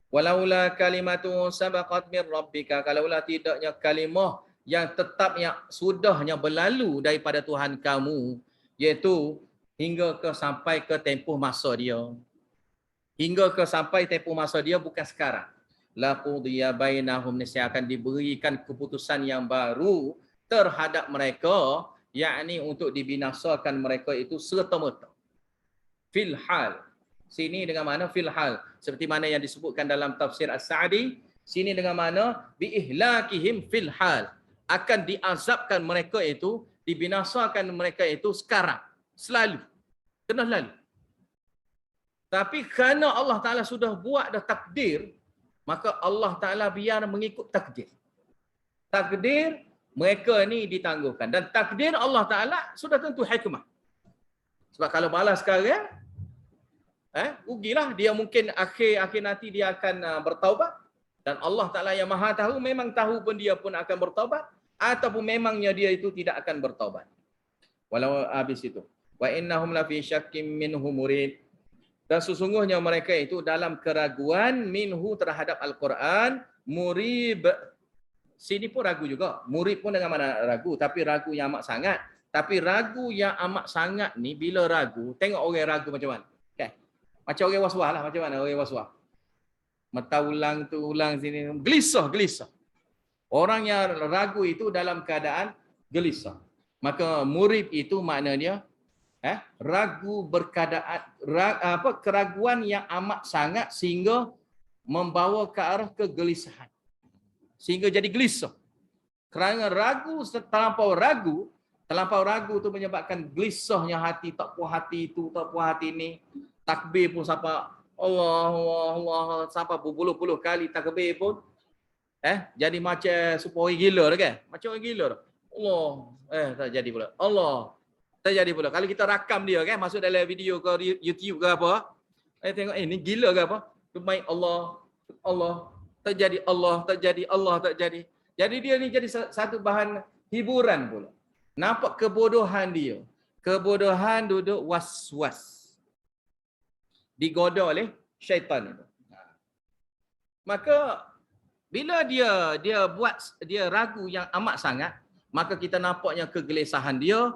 Walaula kalimatu sabaqat min rabbika, kalaulah tidaknya kalimah yang tetapnya sudahnya berlalu daripada Tuhan kamu, iaitu hingga ke sampai ke tempoh masa dia. Hingga ke sampai tempoh masa dia, bukan sekarang. Laqudiya bainahum, niscaya akan diberikan keputusan yang baru terhadap mereka, yakni untuk dibinasakan mereka itu serta-merta. Fil hal. Sini dengan mana fil hal. Seperti mana yang disebutkan dalam tafsir As-Sa'di. Sini dengan mana biihlakihim fil hal. Akan diazabkan mereka itu dibinasakan mereka itu sekarang, selalu, kena lalu. Tapi kerana Allah Ta'ala sudah buat dah takdir, maka Allah Ta'ala biar mengikut takdir. Takdir mereka ni ditangguhkan. Dan takdir Allah Ta'ala sudah tentu hikmah. Sebab kalau balas sekarang, rugilah. Dia mungkin akhir nanti dia akan bertaubat. Dan Allah Ta'ala yang maha tahu, memang tahu pun dia pun akan bertaubat. Ataupun memangnya dia itu tidak akan bertaubat. Walau habis itu. Wa innahum lafi syakkim minhu murid. Dan sesungguhnya mereka itu dalam keraguan minhu terhadap Al-Quran, murib. Sini pun ragu juga. Murid pun dengan mana ragu, tapi ragu yang amat sangat. Tapi ragu yang amat sangat ni, bila ragu, tengok orang ragu macam mana. Okay. Macam orang was-was lah, macam mana orang was-was. Mata ulang tu, ulang sini, gelisah. Orang yang ragu itu dalam keadaan gelisah. Maka murid itu maknanya, ragu berkeadaan keraguan yang amat sangat sehingga membawa ke arah kegelisahan, sehingga jadi gelisah. Kerana ragu, terlampau ragu tu menyebabkan gelisahnya hati, tak puas hati itu, tak puas hati ni. Takbir pun siapa Allah siapa berpuluh-puluh kali takbir pun jadi macam supaya orang gila dah kan? Macam orang gila dah. Allah tak jadi pula. Allah terjadi pula. Kalau kita rakam dia kan, masuk dalam video ke YouTube ke apa, tengok ni gila ke apa? Tu main Allah terjadi, Allah terjadi. Jadi dia ni jadi satu bahan hiburan pula. Nampak kebodohan dia. Kebodohan duduk was-was. Digoda oleh syaitan itu. Maka bila dia buat dia ragu yang amat sangat, maka kita nampaknya kegelisahan dia,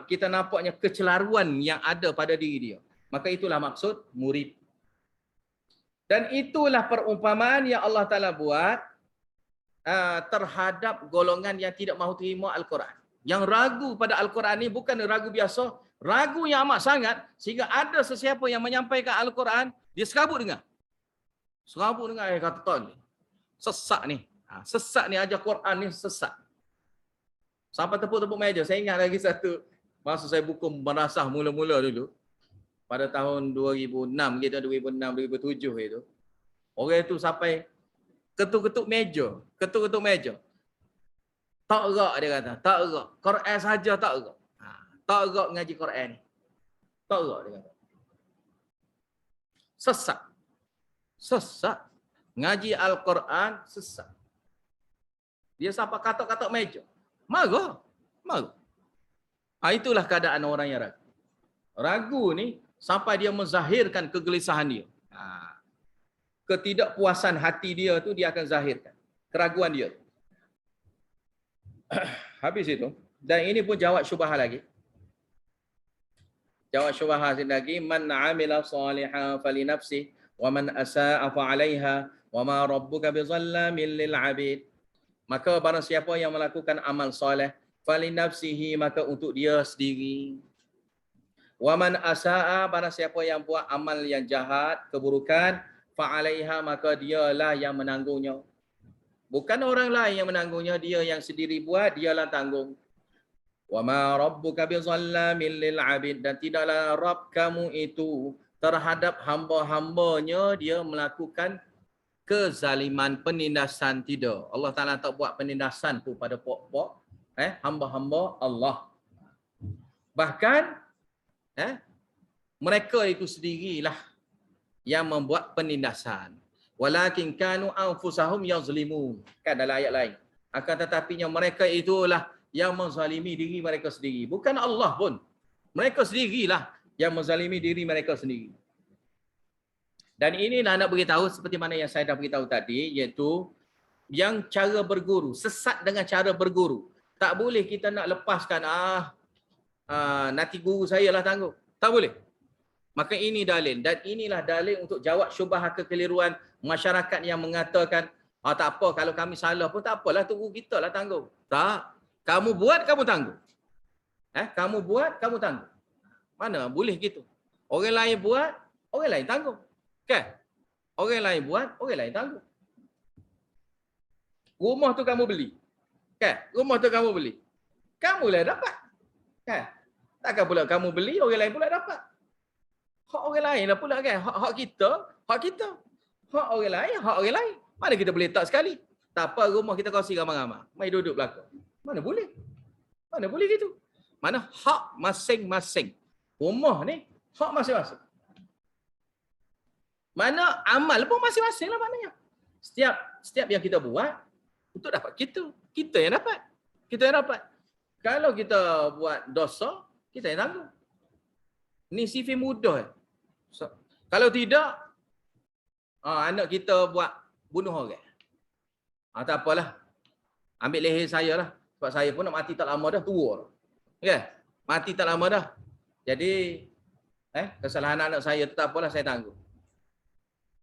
kita nampaknya kecelaruan yang ada pada diri dia. Maka itulah maksud murid. Dan itulah perumpamaan yang Allah Ta'ala buat terhadap golongan yang tidak mahu terima Al-Quran. Yang ragu pada Al-Quran ni bukan ragu biasa, ragu yang amat sangat sehingga ada sesiapa yang menyampaikan Al-Quran, dia serabut dengar. Kata tuan ni. Sesak ni. Sesak ni ajar Quran ni sesak. Sampai tepuk-tepuk meja. Saya ingat lagi satu masa saya buku madrasah mula-mula dulu. Pada tahun 2006, kita 2006-2007 itu. Orang itu sampai ketuk-ketuk meja. Tak erak dia kata. Tak erak. Quran saja tak erak. Tak erak ngaji Quran ni. Tak erak dia kata. Sesak. Ngaji Al-Quran sesak. Dia sampai katok-katok meja. Marah. Itulah keadaan orang yang ragu. Ragu ni sampai dia menzahirkan kegelisahan dia. Ketidakpuasan hati dia tu dia akan zahirkan. Keraguan dia. Habis itu. Dan ini pun jawab syubhah lagi. Man amila salihan falinafsi wa man asa'a fa'alaiha wa ma rabbuka bizallamin lil 'abid. Maka barang siapa yang melakukan amal soleh, falinafsihi, maka untuk dia sendiri. Wa man asa'a, barang siapa yang buat amal yang jahat, keburukan, fa'alaiha, maka dialah yang menanggungnya. Bukan orang lain yang menanggungnya, dia yang sendiri buat, dialah tanggung. Wa ma rabbuka bizallamin lil 'abid, dan tidaklah Rabb kamu itu terhadap hamba-hambanya dia melakukan kezaliman, penindasan, tidak. Allah Ta'ala tak buat penindasan tu pada pok-pok hamba-hamba Allah. Bahkan mereka itu sendirilah yang membuat penindasan. Walakin kanu anfusahum yazlimun. Kan dalam ayat lain. Akan tetapinya mereka itulah yang menzalimi diri mereka sendiri. Bukan Allah pun. Mereka sendirilah yang menzalimi diri mereka sendiri. Dan inilah nak beritahu seperti mana yang saya dah beritahu tadi, iaitu yang cara berguru, sesat dengan cara berguru. Tak boleh kita nak lepaskan, nanti guru saya lah tanggung. Tak boleh. Maka ini dalil. Dan inilah dalil untuk jawab syubhah kekeliruan masyarakat yang mengatakan, tak apa, kalau kami salah pun tak apalah, tu guru kita lah tanggung. Tak. Kamu buat, kamu tanggung. Kamu buat, kamu tanggung. Mana boleh gitu. Orang lain buat, orang lain tanggung. Kan? Orang lain buat, orang lain tanggung. Rumah tu kamu beli. Kan? Rumah tu kamu beli. Kamulah dapat. Kan? Takkan pula kamu beli, orang lain pula dapat. Hak orang lain lah pula kan. Hak kita, hak kita. Hak orang lain, hak orang lain. Mana kita boleh tak sekali? Tak apa, rumah kita kongsi ramai-ramai. Mai duduk belakang. Mana boleh? Mana boleh gitu? Mana hak masing-masing. Rumah ni, hak masing-masing. Mana amal pun masing-masing lah maknanya. Setiap yang kita buat, untuk dapat kita. Kita yang dapat. Kita yang dapat. Kalau kita buat dosa, kita yang tanggung. Ni sifat mudah. So, kalau tidak, anak kita buat bunuh orang. Tak apalah. Ambil leher saya lah. Sebab saya pun nak mati tak lama dah, tua. Okay? Mati tak lama dah. Jadi, kesalahan anak saya tu tak apalah, saya tanggung.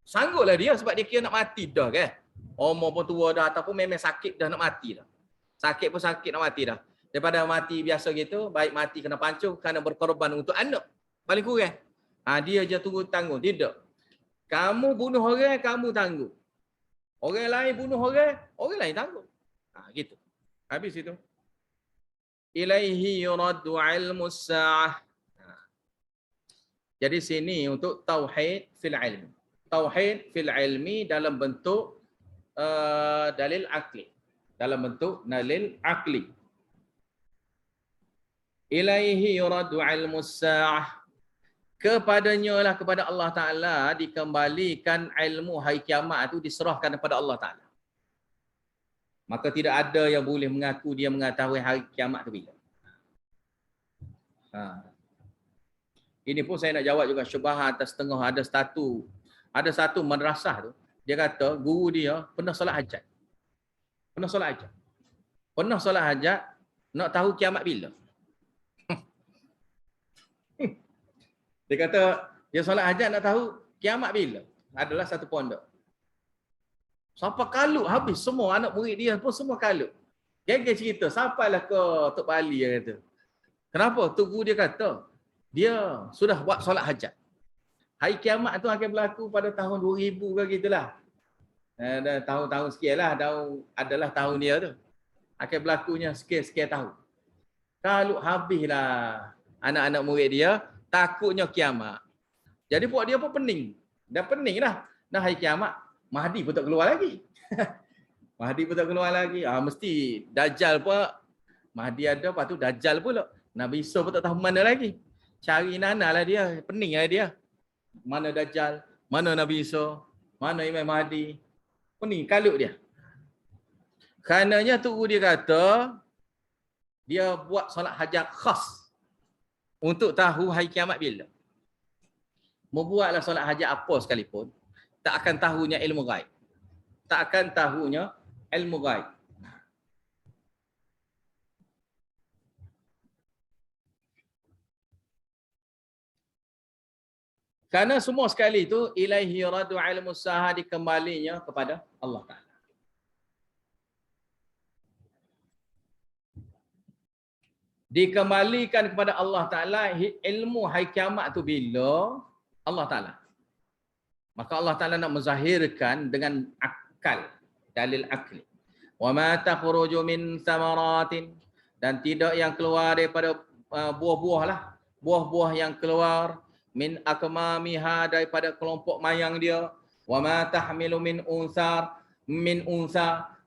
Sangguplah dia sebab dia kira nak mati dah kan. Umur pun tua dah ataupun memang sakit dah nak mati dah. Sakit pun sakit nak mati dah. Daripada mati biasa gitu, baik mati kena pancung kerana berkorban untuk anak. Paling kurang. Dia je tunggu tanggung. Tidak. Kamu bunuh orang, kamu tanggung. Orang lain bunuh orang lain tanggung. Gitu. Habis itu. Ilaihi yuraddu ilmus sa'ah. Jadi sini untuk tauhid fil ilmi. Tauhid fil ilmi dalam bentuk dalil akli. Dalam bentuk dalil akli. Ilaihi yuraddu ilmus sa'ah. Kepadanya lah, kepada Allah Ta'ala dikembalikan ilmu hari kiamat itu, diserahkan kepada Allah Ta'ala. Maka tidak ada yang boleh mengaku dia mengetahui hari kiamat itu bila. Ini pun saya nak jawab juga syubhat atas setengah. Ada satu madrasah tu, dia kata guru dia pernah solat hajat. Pernah solat hajat, nak tahu kiamat bila. Dia kata, dia solat hajat nak tahu kiamat bila. Adalah satu pondok. Sampai kalut habis semua anak murid dia pun semua kalut. Geng-geng cerita, sampailah ke Tok Bali dia kata. Kenapa? Tok Guru dia kata, dia sudah buat solat hajat. Hari kiamat tu akan berlaku pada tahun 2000 ke gitulah. Tahun-tahun sekian lah, adalah tahun dia tu. Akan berlakunya sekian tahun. Kalut habislah anak-anak murid dia, takutnya kiamat. Jadi buat dia pun pening. Dah pening dah. Dah hari kiamat, Mahdi pun tak keluar lagi. Mahdi pun tak keluar lagi. Mesti Dajjal pun. Mahdi ada, lepas tu Dajjal pula. Nabi Isa pun tak tahu mana lagi. Cari nana lah dia. Pening lah dia. Mana Dajjal, mana Nabi Isa, mana Imam Mahdi. Pening, kalut dia. Karenanya tu dia kata, dia buat solat hajat khas untuk tahu hari kiamat bila. Membuatlah solat hajat apa sekalipun, tak akan tahunya ilmu ghaib. Tak akan tahunya ilmu ghaib. Karena semua sekali itu ilaihi radu ilmu sa'ah, dikembalinya kepada Allah Ta'ala. Dikembalikan kepada Allah Ta'ala ilmu hari kiamat tu bila Allah Ta'ala. Maka Allah Ta'ala nak menzahirkan dengan akal, dalil akli. Wa ma takhruju min thamaratin, dan tidak yang keluar daripada buah-buah lah. Buah-buah yang keluar min akmamiha, daripada kelompok mayang dia. Wa ma tahmilu min unsar,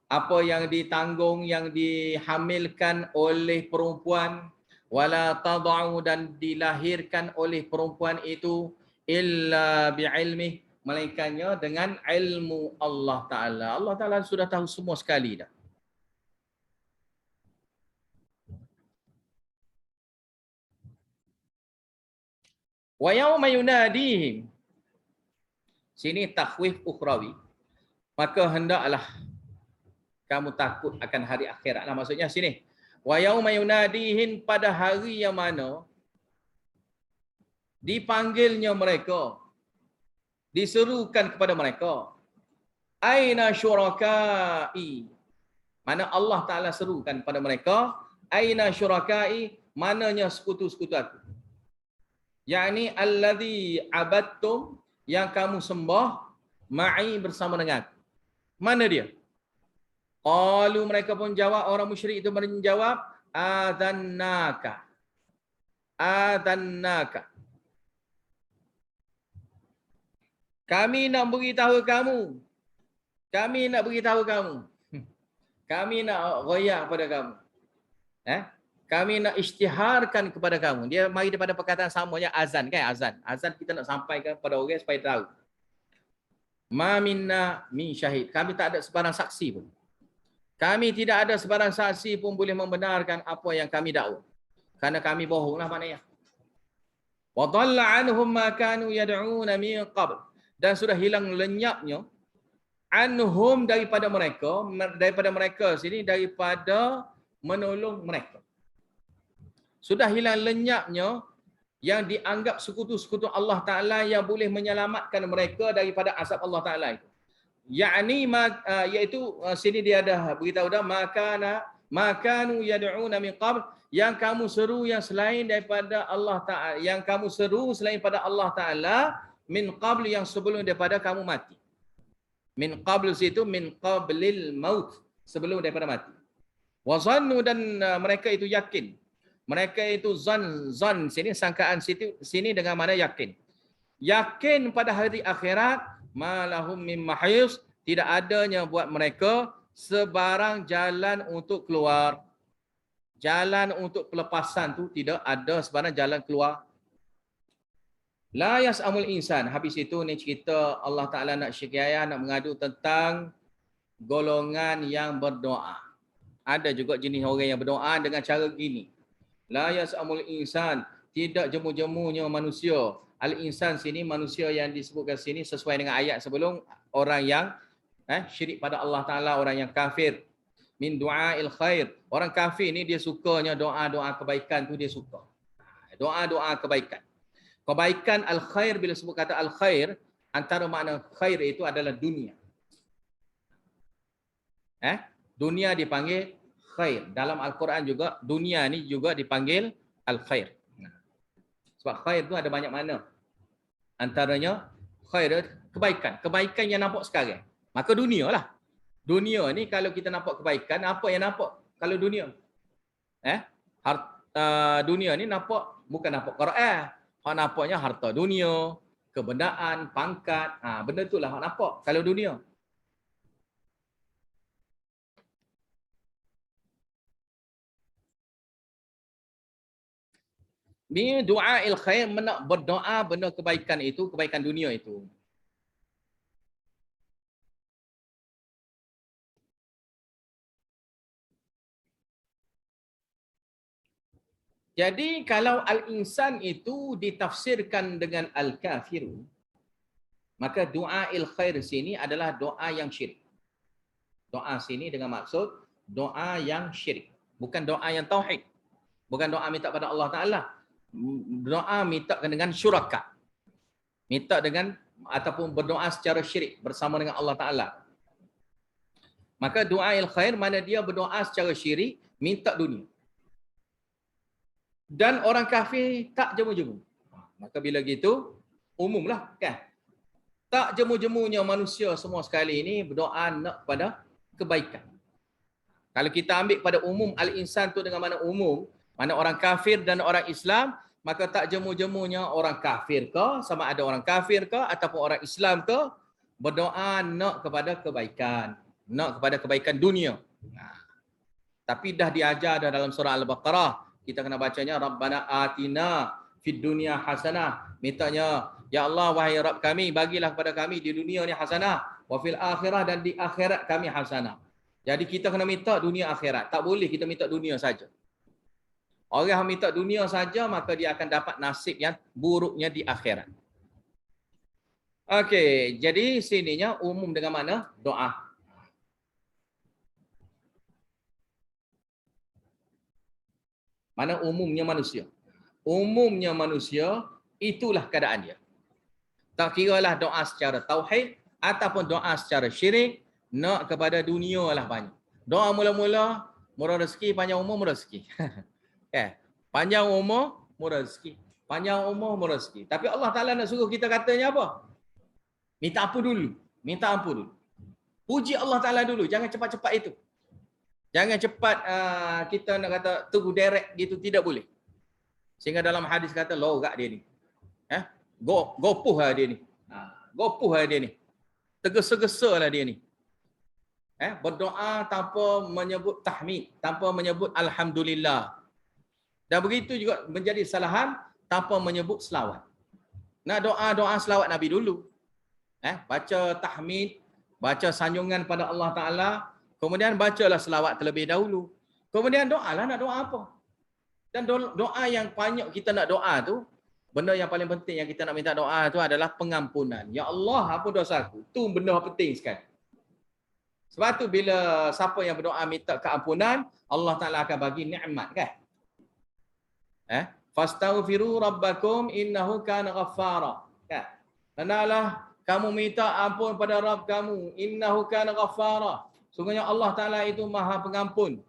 apa yang ditanggung, yang dihamilkan oleh perempuan, wala tad'u, dan dilahirkan oleh perempuan itu, illa bi'ilmih, melainkannya dengan ilmu Allah Ta'ala. Allah Ta'ala sudah tahu semua sekali dah. Wa yawma yunadihim, sini takhwif ukhrawi, maka hendaklah kamu takut akan hari akhirat lah. Maksudnya sini, wa yauma yunadihin, pada hari yang mana dipanggilnya mereka, diserukan kepada mereka, aina syurakai, mana Allah Ta'ala serukan pada mereka, aina syurakai, mananya sekutu-sekutu aku, yakni alladhi abadtum, yang kamu sembah, ma'i, bersama dengan aku. Mana dia? Qalu, mereka pun jawab, orang musyrik itu menjawab, adzannaka, adannaka. Kami nak beritahu kamu. Kami nak beritahu kamu. Kami nak royak kepada kamu. Kami nak isytiharkan kepada kamu. Dia mari daripada perkataan samanya azan kan, azan. Azan kita nak sampaikan kepada orang supaya tahu. Ma minna min syahid. Kami tak ada sebarang saksi pun. Kami tidak ada sebarang saksi pun boleh membenarkan apa yang kami dakwa. Karena kami bohonglah maknanya. Wa dhalla anhum ma kanu yad'una min qabl. Dan sudah hilang lenyapnya anhum daripada mereka sini, daripada menolong mereka. Sudah hilang lenyapnya yang dianggap sekutu-sekutu Allah Ta'ala yang boleh menyelamatkan mereka daripada azab Allah Ta'ala itu. Ya'ni, iaitu sini dia dah beritahu dah, makanu yad'una min qabl, yang kamu seru yang selain daripada Allah Ta'ala, yang kamu seru selain pada Allah Ta'ala, min qabl, yang sebelum daripada kamu mati. Min qabl situ, min qablil maut, sebelum daripada mati. Wa zannu, dan mereka itu yakin. Mereka itu zan sini, sangkaan sini dengan mana yakin. Yakin pada hari akhirat, malahum min mahis, tidak adanya buat mereka sebarang jalan untuk keluar. Jalan untuk pelepasan tu tidak ada sebarang jalan keluar. La yas'amul insan. Habis itu ni cerita Allah Ta'ala nak syikayah, nak mengadu tentang golongan yang berdoa. Ada juga jenis orang yang berdoa dengan cara gini. La yas'amul insan, tidak jemu-jemunya manusia. Al-insan sini manusia yang disebutkan sini sesuai dengan ayat sebelum, orang yang syirik pada Allah Ta'ala, orang yang kafir. Min du'ail khair. Orang kafir ni dia sukanya doa-doa kebaikan tu dia suka. Doa-doa kebaikan. Kebaikan al-khair, bila sebut kata al-khair, antara makna khair itu adalah dunia. Dunia dipanggil khair. Dalam Al-Quran juga dunia ni juga dipanggil al-khair. Sebab khair tu ada banyak makna. Antaranya khair kebaikan. Kebaikan yang nampak sekarang. Maka dunia lah. Dunia ni kalau kita nampak kebaikan, apa yang nampak kalau dunia? Dunia ni nampak, bukan nampak Quran. Hak nampaknya harta dunia, kebendaan, pangkat. Benda itulah hak nampak kalau dunia. Bi du'ail khair, berdoa benda kebaikan itu, kebaikan dunia itu. Jadi kalau al-insan itu ditafsirkan dengan al-kafiru, maka du'ail khair sini adalah doa yang syirik. Doa sini dengan maksud doa yang syirik, bukan doa yang tauhid. Bukan doa minta pada Allah Ta'ala. Doa minta dengan syuraka. Minta dengan ataupun berdoa secara syirik bersama dengan Allah Ta'ala. Maka du'ail khair mana dia berdoa secara syirik, minta dunia. Dan orang kafir tak jemu-jemu. Maka bila gitu, umumlah kan. Tak jemu-jemunya manusia semua sekali ini berdoa nak pada kebaikan. Kalau kita ambil pada umum, al-insan tu dengan mana umum, mana orang kafir dan orang Islam, maka tak jemu-jemunya orang kafir ke, sama ada orang kafir ke ataupun orang Islam ke, berdoa nak kepada kebaikan, nak kepada kebaikan dunia. Tapi dah diajar dah dalam surah Al-Baqarah, kita kena bacanya Rabbana atina fid dunya hasanah. Mintanya, ya Allah wahai Rabb kami, bagilah kepada kami di dunia ni hasanah, wa fil akhirah, dan di akhirat kami hasanah. Jadi kita kena minta dunia akhirat. Tak boleh kita minta dunia saja. Orang yang minta dunia saja, maka dia akan dapat nasib yang buruknya di akhirat. Okey, jadi sininya umum dengan mana? Doa. Mana umumnya manusia? Umumnya manusia, itulah keadaan dia. Tak kiralah doa secara tauhid ataupun doa secara syirik, nak kepada dunia lah banyak. Doa mula-mula, murah rezeki, panjang umur, murah rezeki. Panjang umur, murah rezeki. Panjang umur, murah rezeki. Tapi Allah Ta'ala nak suruh kita katanya apa? Minta ampun dulu. Minta ampun dulu. Puji Allah Ta'ala dulu. Jangan cepat-cepat itu. Jangan cepat kita nak kata tunggu direct gitu, tidak boleh. Sehingga dalam hadis kata lorak dia ni. Gopuh lah dia ni. Gopuh lah dia ni. Tergesa-gesa lah dia ni. Berdoa tanpa menyebut tahmid, tanpa menyebut alhamdulillah. Dan begitu juga menjadi kesalahan tanpa menyebut selawat. Nak doa selawat Nabi dulu. Baca tahmid, baca sanjungan pada Allah Ta'ala, kemudian bacalah selawat terlebih dahulu. Kemudian doalah nak doa apa. Dan doa yang banyak kita nak doa tu, benda yang paling penting yang kita nak minta doa tu adalah pengampunan. Ya Allah, ampun dosaku. Tu benda penting sekali. Sebab tu bila siapa yang berdoa minta keampunan, Allah Ta'ala akan bagi nikmat kan? Fastaghfiru rabbakum innahu kana ghaffara. Kan? Hendaklah kamu minta ampun pada Rabb kamu, innahu kana ghaffara. Sungguhnya Allah Ta'ala itu Maha Pengampun.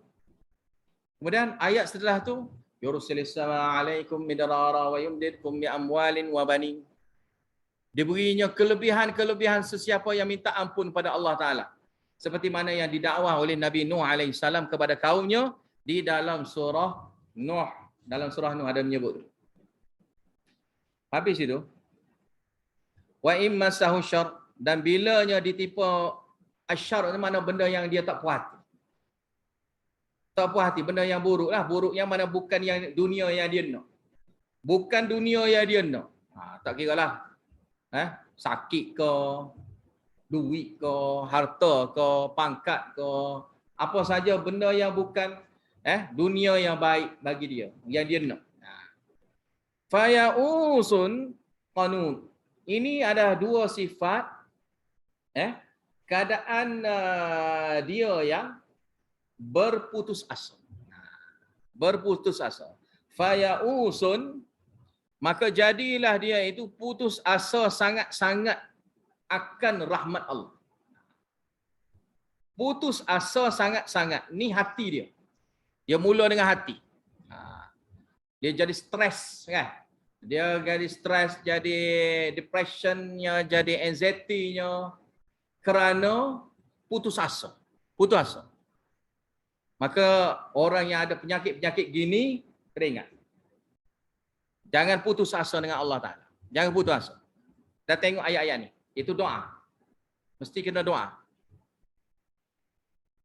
Kemudian ayat setelah tu, yursilis samaa 'alaikum midrara wa yumdidkum bi amwalin wa banin. Diberinya kelebihan-kelebihan sesiapa yang minta ampun pada Allah Ta'ala. Seperti mana yang didakwah oleh Nabi Nuh AS kepada kaumnya di dalam surah Nuh. Dalam surah Nuh ada menyebut. Habis itu. Wa immasahu syarr, dan bilanya ditimpa asyarr itu mana benda yang dia tak puas hati. Tak puas hati, benda yang buruk lah. Buruk yang mana bukan yang dunia yang dia nak. Bukan dunia yang dia nak. Tak kira lah. Sakit ke, duit ke, harta ke, pangkat ke, apa saja benda yang bukan dunia yang baik bagi dia, yang dia nak. Fayausun qanun. Ini ada dua sifat keadaan dia yang berputus asa. Berputus asa. Fayausun, maka jadilah dia itu putus asa sangat-sangat akan rahmat Allah. Putus asa sangat-sangat. Ni hati dia. Dia mula dengan hati. Dia jadi stres kan. Dia jadi stres, jadi depressionnya, jadi anxiety-nya kerana putus asa. Putus asa. Maka orang yang ada penyakit-penyakit gini, kena ingat. Jangan putus asa dengan Allah Ta'ala. Jangan putus asa. Dah tengok ayat-ayat ni. Itu doa. Mesti kena doa.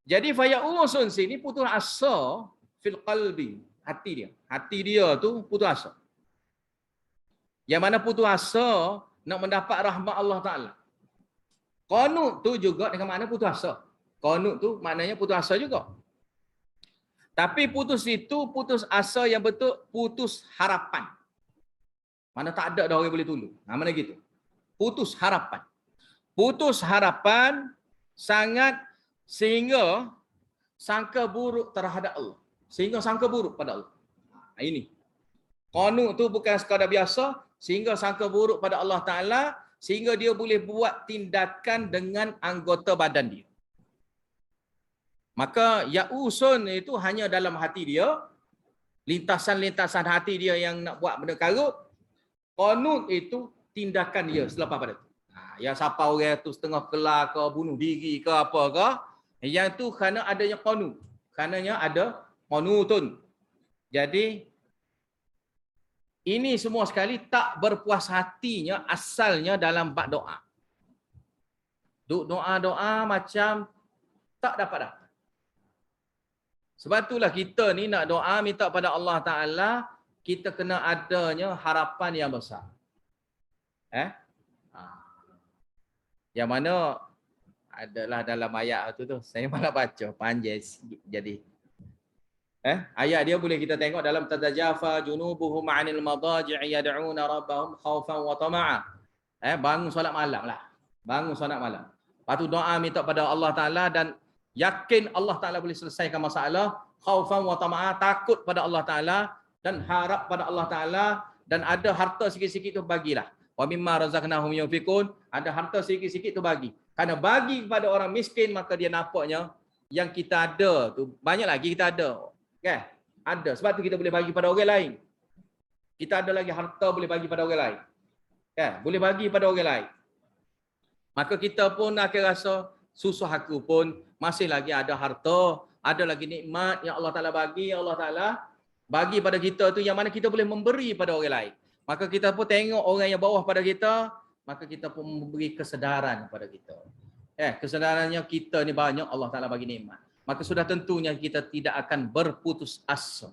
Jadi fayausun sini putus asa fil qalbi, hati dia. Hati dia tu putus asa. Yang mana putus asa nak mendapat rahmat Allah Ta'ala. Qanut tu juga dengan makna putus asa. Qanut tu maknanya putus asa juga. Tapi putus itu putus asa yang betul, putus harapan. Mana tak ada dah orang boleh tolong. Mana gitu. Putus harapan. Putus harapan sangat sehingga sangka buruk terhadap Allah. Sehingga sangka buruk pada Allah. Ini. Qanut tu bukan sekadar biasa, sehingga sangka buruk pada Allah Ta'ala, sehingga dia boleh buat tindakan dengan anggota badan dia. Maka ya'usun itu hanya dalam hati dia, lintasan-lintasan hati dia yang nak buat benda karut. Qanut itu tindakan dia selepas pada itu. Yang siapa orang tu setengah kelar ke, bunuh diri ke apa ke, yang tu kerana adanya qanut. Kerananya ada qanutun. Jadi ini semua sekali tak berpuas hatinya asalnya dalam bab doa. Doa-doa macam tak dapat. Sebab itulah kita ni nak doa minta pada Allah Ta'ala, kita kena adanya harapan yang besar. Yang mana adalah dalam ayat tu saya malah baca panjang sikit jadi. Ayat dia boleh kita tengok dalam tatajafa junubuhum 'anil madaji'i yad'una rabbahum khaufan wa tama'a. Bangun solat malam lah. Bangun solat malam. Lepas tu doa minta pada Allah Ta'ala dan yakin Allah Ta'ala boleh selesaikan masalah, khaufan wa tama'a, takut pada Allah Ta'ala dan harap pada Allah Ta'ala, dan ada harta sikit-sikit tu bagilah. Wa mimma razaqnahum yunfiqun, ada harta sikit-sikit tu bagi. Karena bagi kepada orang miskin, maka dia nampaknya yang kita ada tu banyak lagi kita ada. Kan? Ada. Sebab tu kita boleh bagi pada orang lain. Kita ada lagi harta boleh bagi pada orang lain. Kan? Boleh bagi pada orang lain. Maka kita pun akan rasa susah aku pun masih lagi ada harta, ada lagi nikmat yang Allah Ta'ala bagi, Allah Ta'ala bagi pada kita tu yang mana kita boleh memberi pada orang lain. Maka kita pun tengok orang yang bawah pada kita, maka kita pun memberi kesedaran pada kita. Kesedarannya kita ni banyak Allah Ta'ala bagi nikmat. Maka sudah tentunya kita tidak akan berputus asa.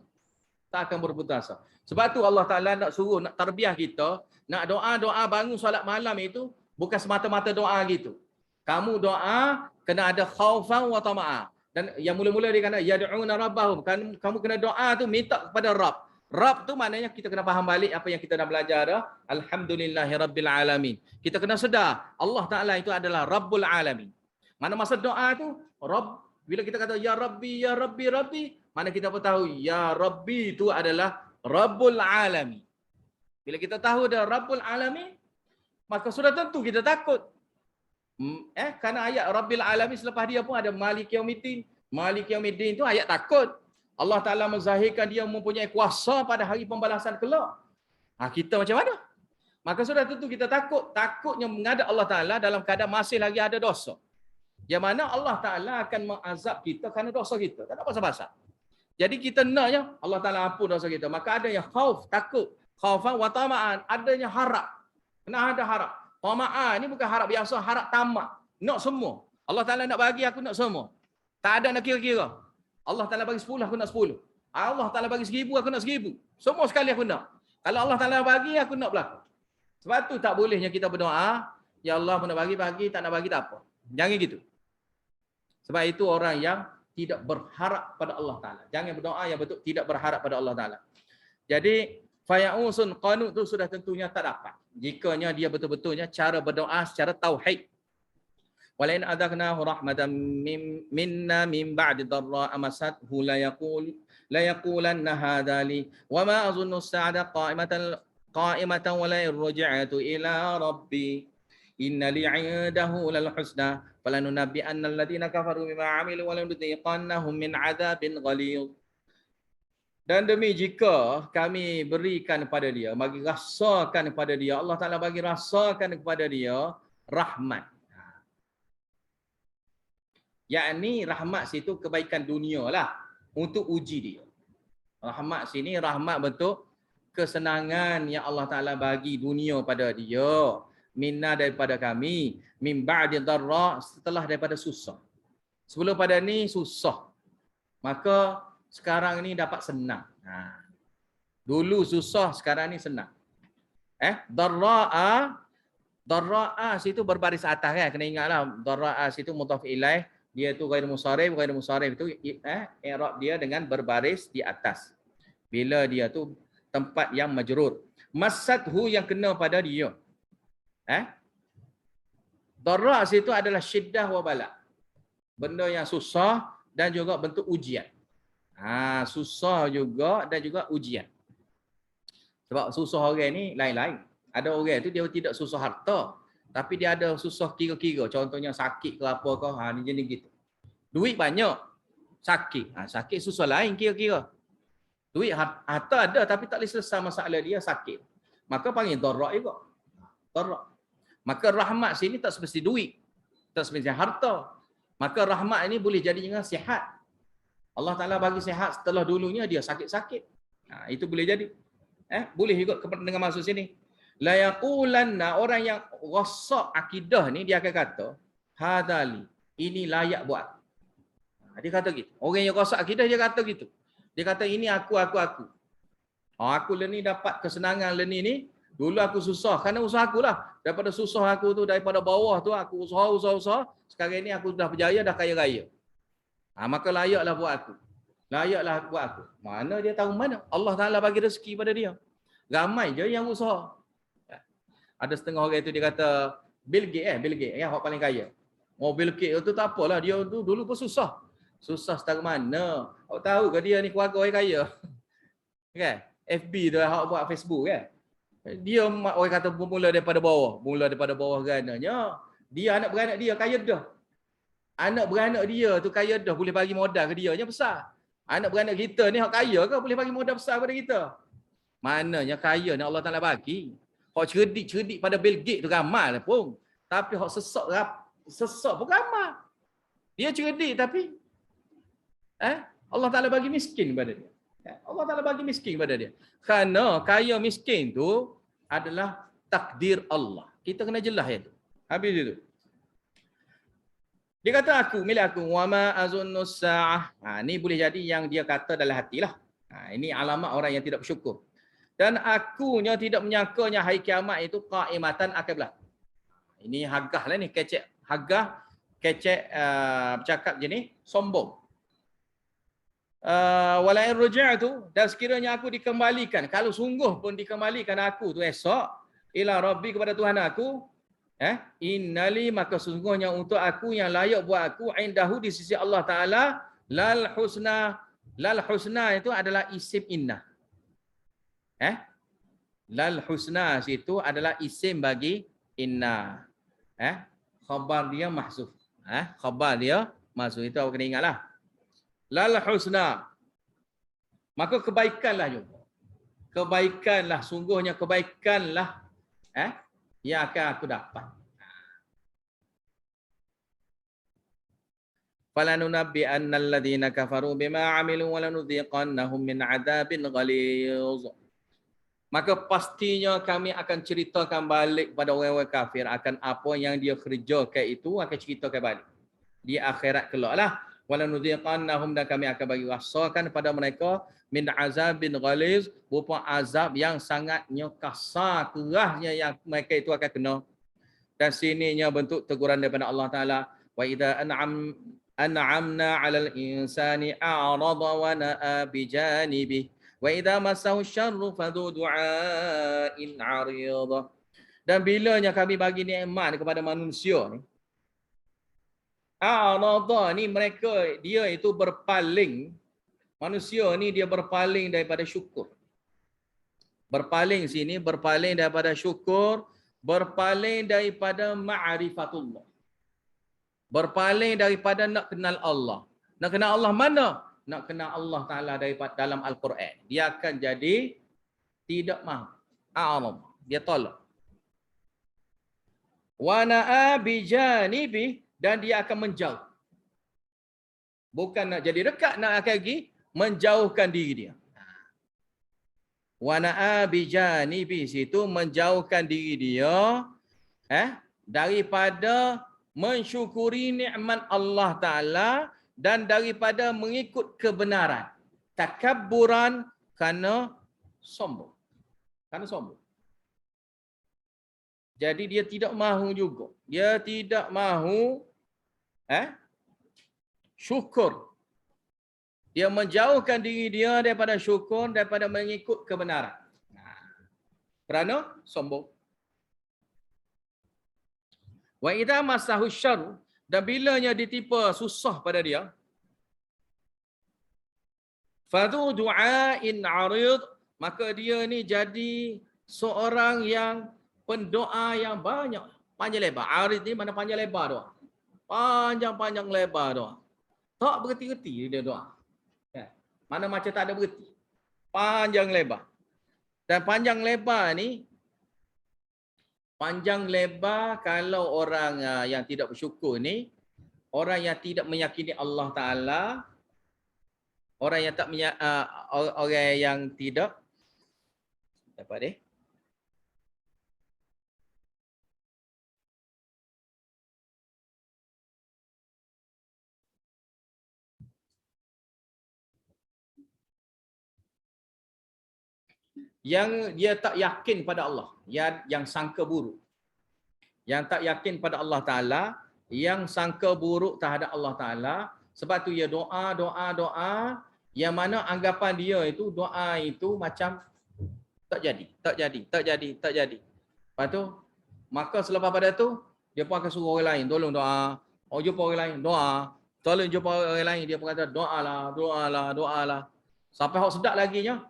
Tak akan berputus asa. Sebab tu Allah Ta'ala nak suruh, nak tarbiyah kita, nak doa-doa bangun solat malam itu, bukan semata-mata doa gitu. Kamu doa, kena ada khaufan wa tama'a. Dan yang mula-mula dia kata, yad'una rabbahum. Kamu kena doa tu, minta kepada Rabb. Rabb tu maknanya kita kena faham balik apa yang kita dah belajar dah. Alhamdulillahi Rabbil Alamin. Kita kena sedar, Allah Ta'ala itu adalah Rabbul Alamin. Mana masa doa tu, Rabb, bila kita kata, Ya Rabbi, Ya Rabbi, Rabbi, mana kita pun tahu, Ya Rabbi itu adalah Rabbul Alamin. Bila kita tahu dah Rabbul Alamin, maka sudah tentu kita takut. Kerana ayat Rabbil Alamin selepas dia pun ada Malik Yaumiddin. Malik Yaumiddin itu ayat takut. Allah Ta'ala menzahirkan dia mempunyai kuasa pada hari pembalasan kelak. Kita macam mana? Maka sudah tentu kita takut. Takutnya menghadap Allah Ta'ala dalam keadaan masih lagi ada dosa. Yang mana Allah Ta'ala akan mengazab kita kerana dosa kita. Tak ada pasal-pasal. Jadi kita naknya Allah Ta'ala ampun dosa kita. Maka ada yang khauf, takut. Khaufan wa tama'an. Adanya harap. Kena ada harap. Tama'an ni bukan harap biasa, harap tamak. Nak semua. Allah Ta'ala nak bagi, aku nak semua. Tak ada nak kira-kira. Allah Ta'ala bagi 10, aku nak 10. Allah Ta'ala bagi 1000, aku nak 1000. Semua sekali aku nak. Kalau Allah Ta'ala bagi, aku nak belakang. Sebab tu tak bolehnya kita berdoa, Ya Allah nak bagi, tak nak bagi tak apa. Jangan gitu. Sebab itu orang yang tidak berharap pada Allah Ta'ala. Jangan berdoa yang betul tidak berharap pada Allah Ta'ala. Jadi, faya'usun qanut tu sudah tentunya tak dapat. Jikanya dia betul-betulnya cara berdoa secara tauhid. Walain adaknahu rahmatan minna min ba'di dharra amasathu la yaqulanna hadha li wa ma azunnu as-sa'ata qa'imatan wa la yarji'atu ila rabbi inna li 'indahu lal husna falanunabbi'anna alladhina kafaru bima 'amilu wa lanudhiqannahum min 'adzabin ghalidh. Dan demi jika kami berikan kepada dia, bagi rasakan kepada dia, Allah Ta'ala bagi rasakan kepada dia rahmat. Yakni rahmat situ kebaikan dunia lah untuk uji dia. Rahmat sini rahmat bentuk kesenangan yang Allah Ta'ala bagi dunia pada dia. Minna daripada kami. Min ba'di dharra setelah daripada susah. Sebelum pada ni susah. Maka sekarang ni dapat senang. Dulu susah, sekarang ni senang. Dharra'a situ berbaris atas kan. Kena ingatlah dharra'a situ mudhaf ilaih. Dia tu ghairu musarif itu i'rab dia dengan berbaris di atas. Bila dia tu tempat yang majrur. Masathu yang kena pada dia. Dharra situ adalah syiddah wa bala. Benda yang susah dan juga bentuk ujian. Susah juga dan juga ujian. Sebab susah orang ni lain-lain. Ada orang tu dia tidak susah harta, tapi dia ada susah kira-kira. Contohnya sakit ke apa ke, ni jenis gitu. Duit banyak, sakit. Sakit susah lain kira-kira. Duit harta ada tapi tak boleh selesai masalah dia sakit. Maka panggil dharra juga. Dharra. Maka rahmat sini tak semesti duit. Tak semesti harta. Maka rahmat ini boleh jadi dengan sihat. Allah Ta'ala bagi sihat setelah dulunya dia sakit-sakit. Itu boleh jadi. Boleh juga dengan maksud sini. La yaqulanna, orang yang rosak akidah ni dia akan kata, hadali, ini layak buat. Dia kata gitu. Orang yang rosak akidah dia kata gitu. Dia kata ini aku. Aku ni dapat kesenangan ni. Dulu aku susah kerana usaha aku lah. Daripada susah aku tu, daripada bawah tu aku usaha. Sekarang ni aku dah berjaya, dah kaya raya. Maka layaklah buat aku. Layaklah buat aku. Mana dia tahu mana? Allah Ta'ala bagi rezeki pada dia. Ramai je yang usaha. Ada setengah orang tu dia kata Bill Gates yang orang paling kaya. Bill Gates tu tak apalah, dia tu dulu pun susah. Susah setara mana? Awak tahu ke dia ni keluarga orang kaya? Kan? FB tu awak buat Facebook kan? Dia orang kata mula daripada bawah gananya. Dia anak beranak dia kaya dah. Anak beranak dia tu kaya dah boleh bagi modal ke dia nya besar. Anak beranak kita ni hak kaya ke boleh bagi modal besar pada kita? Mananya kaya ni Allah Ta'ala bagi. Hak cerdik pada Bill Gates tu ramai lah pun. Tapi hak sesak pun ramai. Dia cerdik tapi Allah Ta'ala bagi miskin pada dia. Allah Ta'ala bagi miskin pada dia. Kerana kaya miskin tu adalah takdir Allah. Kita kena jelas itu. Habis itu. Dia kata aku, milik aku, wa ma azunnus sa'ah. Ni boleh jadi yang dia kata dalam hatilah. Ini alamat orang yang tidak bersyukur. Dan akunya tidak menyangkanya hari kiamat itu qaimatan akan berlaku. Ini hagah lah ni, kecek. Hagah, kecek bercakap je ni, sombong. Walain ruja'tu, dan sekiranya aku dikembalikan, kalau sungguh pun dikembalikan aku tu esok ila rabbi, kepada Tuhan aku, innali, maka sesungguhnya untuk aku yang layak buat aku indahu, di sisi Allah Taala, lal husna. Lal husna itu adalah isim inna. Lal husna itu adalah isim bagi inna. Khabar dia mahzuf. Khabar dia mahzuf, itu awak kena ingatlah. Lal husna, maka kebaikanlah juga. Kebaikanlah, sungguhnya kebaikanlah yang akan aku dapat. Falanunabbi'anna alladhina kafaru bima 'amilu wa lanudhiqannahum min 'adzabin ghalidh. Maka pastinya kami akan ceritakan balik kepada orang-orang kafir akan apa yang dia kerjakan itu, akan ceritakan balik di akhirat kelaklah. Walanudhiqannahum, dan kami akan bagi rasakan pada mereka min azabin ghaliz, berupa azab yang sangatnya kasar, kerasnya yang mereka itu akan kena. Dan sininya bentuk teguran daripada Allah Taala, wa idza an'amna 'alal insani a'rada wa na'a bijanibi wa idza massahu syarru fadhu du'ain 'arid. Dan bilanya kami bagi nikmat kepada manusia ni, a'rada ni mereka, dia itu berpaling. Manusia ni dia berpaling daripada syukur. Berpaling sini, berpaling daripada syukur, berpaling daripada ma'rifatullah. Berpaling daripada nak kenal Allah. Nak kenal Allah mana? Nak kenal Allah Ta'ala daripada dalam Al-Quran. Dia akan jadi tidak mahu. A'rada, dia tolak. Wa na'a bijanibi, dan dia akan menjauh. Bukan nak jadi dekat, nak akan pergi menjauhkan diri dia. Wa na'a bijanibi, situ menjauhkan diri dia daripada mensyukuri nikmat Allah Ta'ala dan daripada mengikut kebenaran. Takabburan, kerana sombong. Kerana sombong. Jadi dia tidak mahu juga. Dia tidak mahu syukur. Dia menjauhkan diri dia daripada syukur, daripada mengikut kebenaran. Kerana sombong. Wa idza massahu syarr, dan bilanya ditipu susah pada dia, fadhu du'ain 'arid, maka dia ni jadi seorang yang pendoa yang banyak, panjang lebar. Arid ni mana panjang lebar doa. Panjang-panjang lebar doa. Tak berhenti-henti dia doa. Mana macam tak ada berhenti. Panjang lebar. Dan panjang lebar ni, panjang lebar kalau orang yang tidak bersyukur ni, orang yang tidak meyakini Allah Ta'ala, orang yang tak orang yang tidak dapat deh. Yang dia tak yakin pada Allah, yang sangka buruk. Yang tak yakin pada Allah Ta'ala, yang sangka buruk terhadap Allah Ta'ala. Sebab tu dia doa, yang mana anggapan dia itu, doa itu macam tak jadi. Lepas tu, maka selepas pada tu, dia pun akan suruh orang lain, tolong doa. Oh, jumpa orang lain, doa. Tolong jumpa orang lain, dia pun kata doalah. Sampai hak sedap laginya,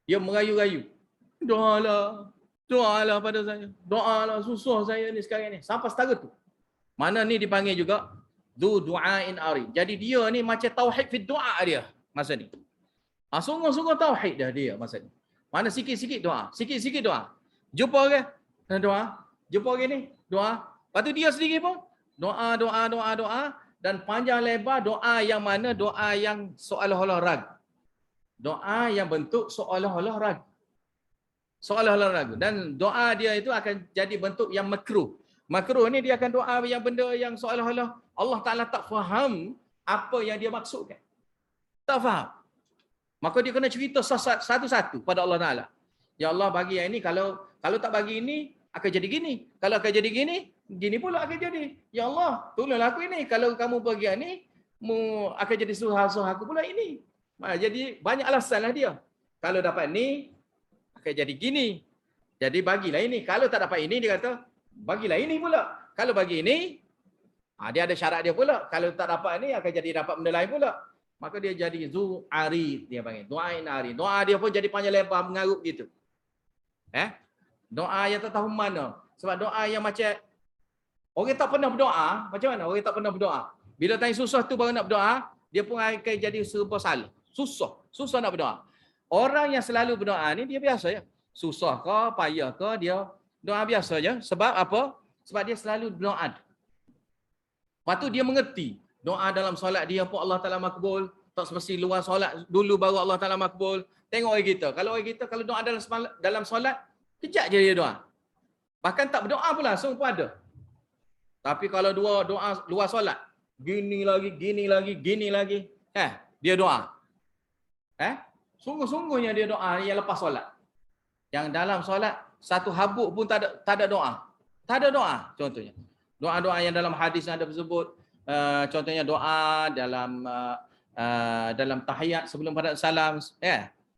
dia merayu-rayu. Doalah pada saya. Doalah, susah saya ni sekarang ni. Sampai setara tu. Mana ni dipanggil juga du du'ain ari. Jadi dia ni macam tauhid fi doa dia masa ni. Sungguh-sungguh tauhid dah dia masa ni. Mana sikit-sikit doa, sikit-sikit doa. Jumpa orang, doa. Jumpa orang ni, doa. Lepas tu dia sendiri pun doa dan panjang lebar doa yang mana doa yang seolah-olah ragu. Doa yang bentuk seolah-olah ragu. Seolah-olah ragu. Dan doa dia itu akan jadi bentuk yang makruh. Makruh ni dia akan doa yang benda yang seolah-olah Allah Ta'ala tak faham apa yang dia maksudkan. Tak faham. Maka dia kena cerita satu-satu pada Allah Ta'ala. Ya Allah bagi yang ini, kalau tak bagi ini, akan jadi gini. Kalau akan jadi gini, gini pula akan jadi. Ya Allah, tolonglah aku ini. Kalau kamu bagi yang ini, akan jadi suhah aku pula ini. Jadi banyak alasanlah dia. Kalau dapat ni, akan jadi gini. Jadi bagilah ini. Kalau tak dapat ini, dia kata, bagilah ini pula. Kalau bagi ini, dia ada syarat dia pula. Kalau tak dapat ni, akan jadi dapat benda lain pula. Maka dia jadi Zu-Arid, dia panggil. Doain Arid. Doa dia pun jadi panjang lebar, mengarut gitu. Doa yang tak tahu mana. Sebab doa yang macam, orang tak pernah berdoa, macam mana orang tak pernah berdoa? Bila tanya susah tu baru nak berdoa, dia pun akan jadi serba salah. Susah nak berdoa. Orang yang selalu berdoa ni, dia biasa je. Susah ke, payah ke, dia doa biasa je. Sebab apa? Sebab dia selalu berdoa. Lepas tu dia mengerti. Doa dalam solat dia pun Allah Ta'ala makbul. Tak semesti luar solat dulu baru Allah Ta'ala makbul. Tengok orang kita. Kalau orang kita, kalau doa dalam solat, kejap je dia doa. Bahkan tak berdoa pun langsung pun ada. Tapi kalau doa luar solat, gini lagi, dia doa. Sungguh-sungguhnya dia doa yang lepas solat. Yang dalam solat, satu habuk pun tak ada doa. Tak ada doa, contohnya. Doa-doa yang dalam hadis ada tersebut, contohnya doa dalam tahiyat sebelum pada salam.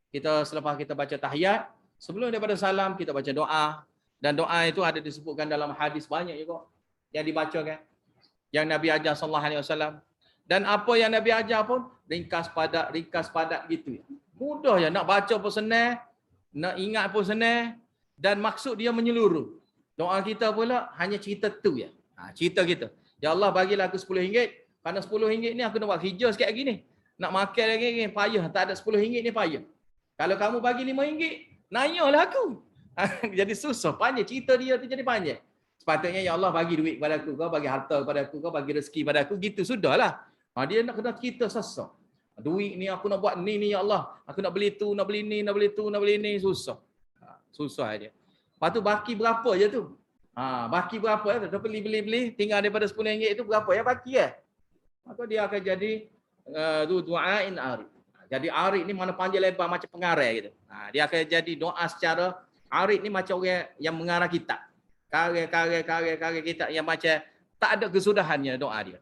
Kita selepas kita baca tahiyat, sebelum daripada salam, kita baca doa. Dan doa itu ada disebutkan dalam hadis banyak juga yang dibacakan. Yang Nabi ajar sallallahu alaihi wasallam. Dan apa yang Nabi ajar pun ringkas padat gitu. Mudah je, nak baca pun senang, nak ingat pun senang, dan maksud dia menyeluruh. Doa kita pula hanya cerita tu je. Cerita kita. Ya Allah bagilah aku RM10. Kerana RM10 ni aku nak buat hijau sikit lagi ni. Nak makan lagi ni payah. Tak ada RM10 ni payah. Kalau kamu bagi RM5, nanyalah aku. Jadi susah. Panjang. Cerita dia tu jadi panjang. Sepatutnya ya Allah bagi duit kepada aku. Kau bagi harta kepada aku. Kau bagi rezeki kepada aku. Gitu sudahlah. Dia nak kena cerita susah. Duit ni aku nak buat ni ya Allah. Aku nak beli tu, nak beli ni, nak beli tu, nak beli ni. Susah. Susah dia. Lepas tu baki berapa je tu? Baki berapa ya? Dah beli, tinggal daripada RM10 itu berapa ya baki ya? Maka dia akan jadi du'ain arid. Jadi arid ni mana panjang lebar macam pengarah gitu. Dia akan jadi doa secara arid ni macam orang yang mengarah kitab. Karya kitab yang macam tak ada kesudahannya doa dia.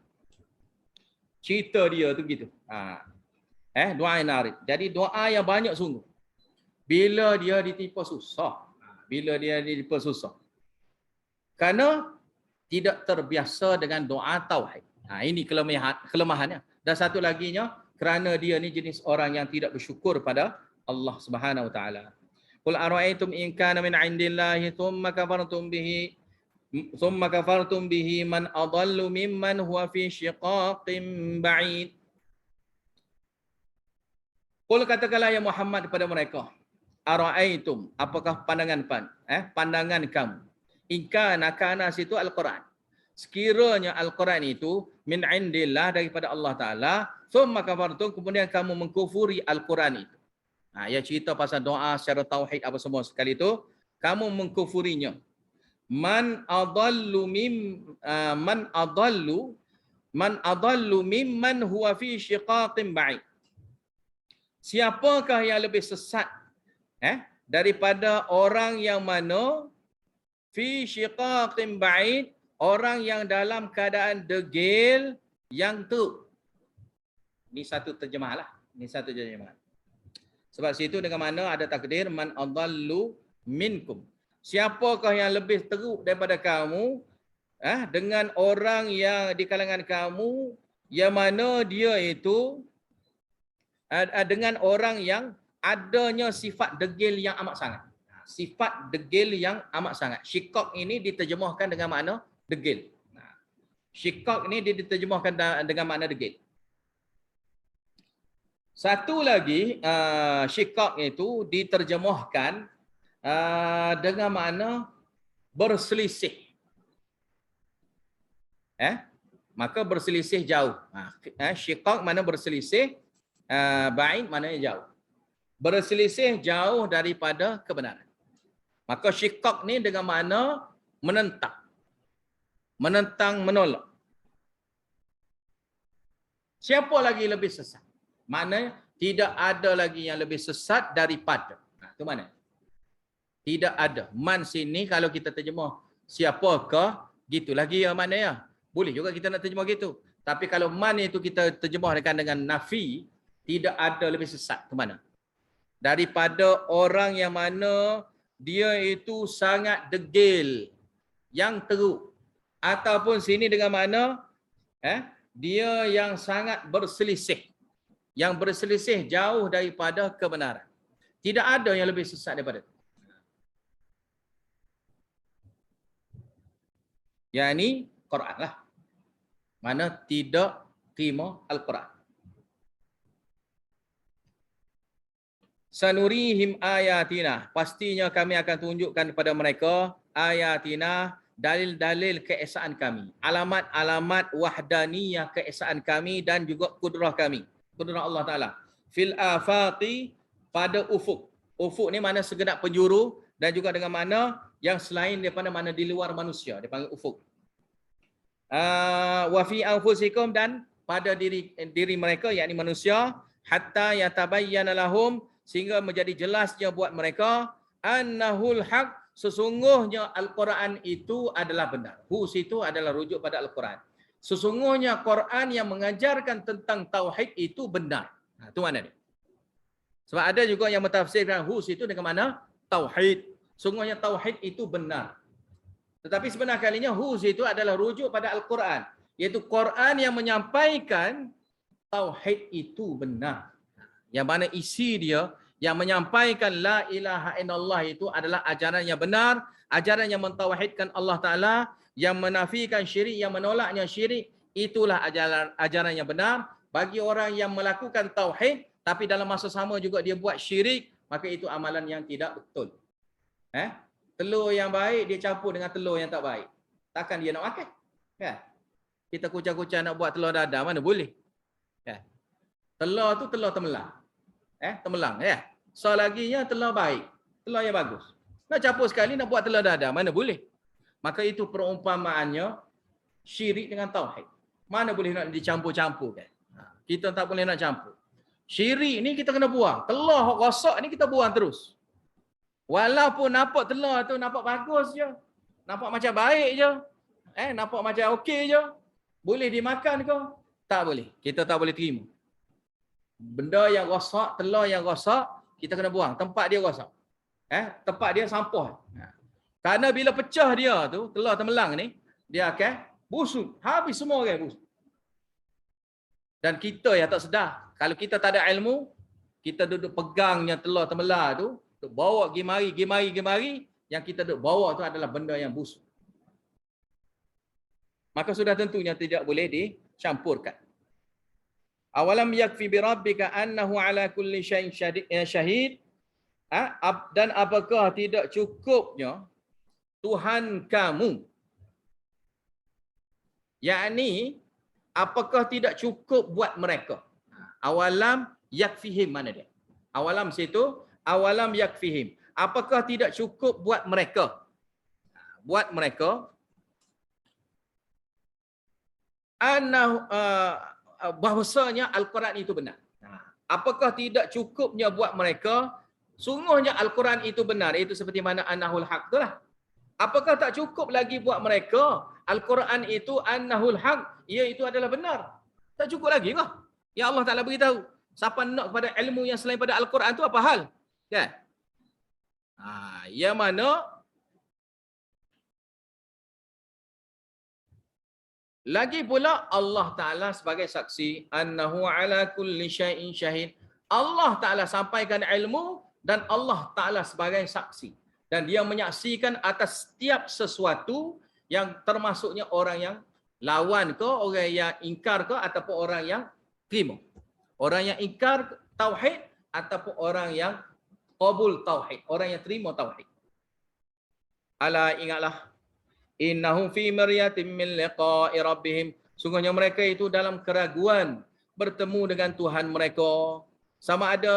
Cerita dia tu gitu. Du'ain arid. Jadi doa yang banyak sungguh. Bila dia ditipu susah. Kerana tidak terbiasa dengan doa tauhid. Ini kelemahannya. Dan satu laginya, kerana dia ni jenis orang yang tidak bersyukur pada Allah Subhanahu Wa Taala. Qul ara'aytum in kana min 'indillahi thumma kafartum bihi man adallu mimman huwa fi shiqaqin ba'id. Qul katakanlah ya Muhammad kepada mereka, ara'aytum, apakah pandangan kamu? Kana situ Al-Quran. Sekiranya Al-Quran itu min indillah daripada Allah Ta'ala, thumma kafartum, kemudian kamu mengkufuri Al-Quran itu. Ya cerita pasal doa secara tauhid apa semua sekali itu, kamu mengkufurinya. Man adallu mimman huwa fi shiqaqin ba'id. Siapakah yang lebih sesat daripada orang yang mana fi shiqaqin ba'id, orang yang dalam keadaan degil yang tu. Ini satu terjemahlah. Sebab situ dengan mana ada takdir man adallu minkum. Siapakah yang lebih teruk daripada kamu dengan orang yang di kalangan kamu yang mana dia itu dengan orang yang adanya sifat degil yang amat sangat. Sifat degil yang amat sangat. Shiqaq ini diterjemahkan dengan makna degil. Shiqaq ini diterjemahkan dengan makna degil. Satu lagi shiqaq itu diterjemahkan dengan makna berselisih. Maka berselisih jauh. Shiqaq mana berselisih, ba'id maknanya jauh. berselisih jauh daripada kebenaran. Maka syikak ni dengan makna menentang. Menentang, menolak. Siapa lagi lebih sesat? Maknanya tidak ada lagi yang lebih sesat daripada. Itu mana? Tidak ada. Man sini kalau kita terjemah siapakah, gitu lagi ya maknanya. Boleh juga kita nak terjemah gitu. Tapi kalau man itu kita terjemahkan dengan nafi, tidak ada lebih sesat ke mana? Daripada orang yang mana dia itu sangat degil, yang teruk. Ataupun sini dengan mana dia yang sangat berselisih. Yang berselisih jauh daripada kebenaran. Tidak ada yang lebih sesat daripada itu. Yang ini Quran lah. Mana tidak terima Al-Quran. Sanurihim ayatina. Pastinya kami akan tunjukkan kepada mereka ayatina, dalil-dalil keesaan kami. Alamat-alamat wahdaniyah keesaan kami dan juga kudrah kami. Kudrah Allah Ta'ala. Fil afaqi, pada ufuk. Ufuk ni mana segenap penjuru dan juga dengan mana yang selain daripada mana di luar manusia. Dia panggil ufuk. Wa fi anfusikum, dan pada diri mereka, yakni manusia, hatta yatabayyana lahum, sehingga menjadi jelasnya buat mereka, annahul haq, sesungguhnya Al-Quran itu adalah benar. Hus itu adalah rujuk pada Al-Quran. Sesungguhnya Quran yang mengajarkan tentang tauhid itu benar. Itu mana dia? Sebab ada juga yang mentafsirkan hus itu dengan mana? Tauhid. Sesungguhnya tauhid itu benar. Tetapi sebenar kalinya hus itu adalah rujuk pada Al-Quran. Iaitu Quran yang menyampaikan tauhid itu benar. Yang mana isi dia yang menyampaikan la ilaha illallah itu adalah ajaran yang benar, ajaran yang mentauhidkan Allah Ta'ala, yang menafikan syirik, yang menolaknya syirik, itulah ajaran yang benar. Bagi orang yang melakukan tauhid, tapi dalam masa sama juga dia buat syirik, maka itu amalan yang tidak betul. Telur yang baik dia campur dengan telur yang tak baik. Takkan dia nak makan? Kan? Kita kucang-kucang nak buat telur dadar, mana boleh? Kan? Telur tu telur temelang. Temelang ya. So laginya telur baik, telur yang bagus. Nak campur sekali nak buat telur dadar, mana boleh? Maka itu perumpamaannya syirik dengan tauhid. Mana boleh nak dicampur-campurkan? Kita tak boleh nak campur. Syirik ni kita kena buang. Telur rosak ni kita buang terus. Walaupun nampak telur tu nampak bagus je. Nampak macam baik je. Nampak macam okey je. Boleh dimakan ke? Tak boleh. Kita tak boleh terima. Benda yang rosak, telur yang rosak, kita kena buang. Tempat dia rosak. Tempat dia sampah. Kerana bila pecah dia tu, telur temelang ni, dia akan busuk. Habis semua orang busuk. Dan kita yang tak sedar. Kalau kita tak ada ilmu, kita duduk pegangnya telur temelang tu, bawa gimari, yang kita duduk bawa tu adalah benda yang busuk. Maka sudah tentunya tidak boleh dicampurkan. Awalam yakfi bi rabbika annahu ala kulli syai'in syahid. Dan apakah tidak cukupnya Tuhan kamu? Yakni apakah tidak cukup buat mereka? Awalam yakfihim, mana dia? Awalam situ, awalam yakfihim. Apakah tidak cukup buat mereka? Buat mereka annahu bahwasanya Al-Quran itu benar. Apakah tidak cukupnya buat mereka? Sungguhnya Al-Quran itu benar. Itu seperti mana annahul haq itulah. Apakah tak cukup lagi buat mereka? Al-Quran itu annahul haq, ia itu adalah benar. Tak cukup lagi kah? Ya Allah Ta'ala beritahu. Siapa nak kepada ilmu yang selain pada Al-Quran itu apa hal? Kan? Yang mana lagi pula Allah Ta'ala sebagai saksi, annahu ala kulli syai'in syahid. Allah Ta'ala sampaikan ilmu dan Allah Ta'ala sebagai saksi. Dan dia menyaksikan atas setiap sesuatu yang termasuknya orang yang lawan ke, orang yang ingkar ke, ataupun orang yang terima. Orang yang ingkar tauhid ataupun orang yang qabul tauhid. Orang yang terima tauhid. Ala, ingatlah. Innahum fi maryatin min liqa'i rabbihim. Sungguhnya mereka itu dalam keraguan bertemu dengan Tuhan mereka. Sama ada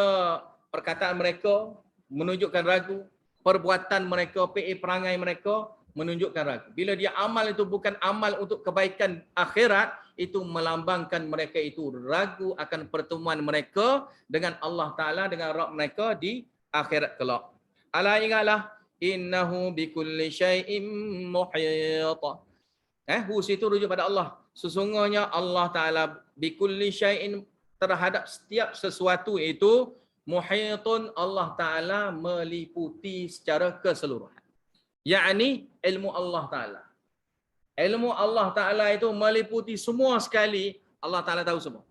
perkataan mereka menunjukkan ragu, perbuatan mereka, perangai mereka menunjukkan ragu. Bila dia amal itu bukan amal untuk kebaikan akhirat, itu melambangkan mereka itu ragu akan pertemuan mereka dengan Allah Ta'ala, dengan Rabb mereka di akhirat kelak. Ala ingatlah, innahu bikulli syai'in muhit. Hus itu rujuk pada Allah. Sesungguhnya Allah Ta'ala bikulli syai'in, terhadap setiap sesuatu itu muhitun, Allah Ta'ala meliputi secara keseluruhan. Yakni ilmu Allah Ta'ala. Ilmu Allah Ta'ala itu meliputi semua sekali. Allah Ta'ala tahu semua.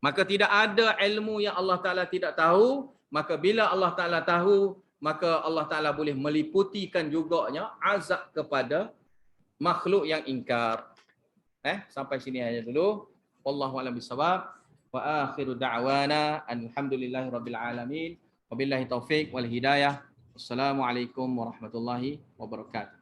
Maka tidak ada ilmu yang Allah Ta'ala tidak tahu. Maka bila Allah Ta'ala tahu, maka Allah Ta'ala boleh meliputikan juganya azab kepada makhluk yang ingkar. Sampai sini aja dulu. Wallahu a'lam bishawab. Wa akhiru da'wana alhamdulillahi rabbil alamin. Wabillahi taufiq wal hidayah. Assalamualaikum warahmatullahi wabarakatuh.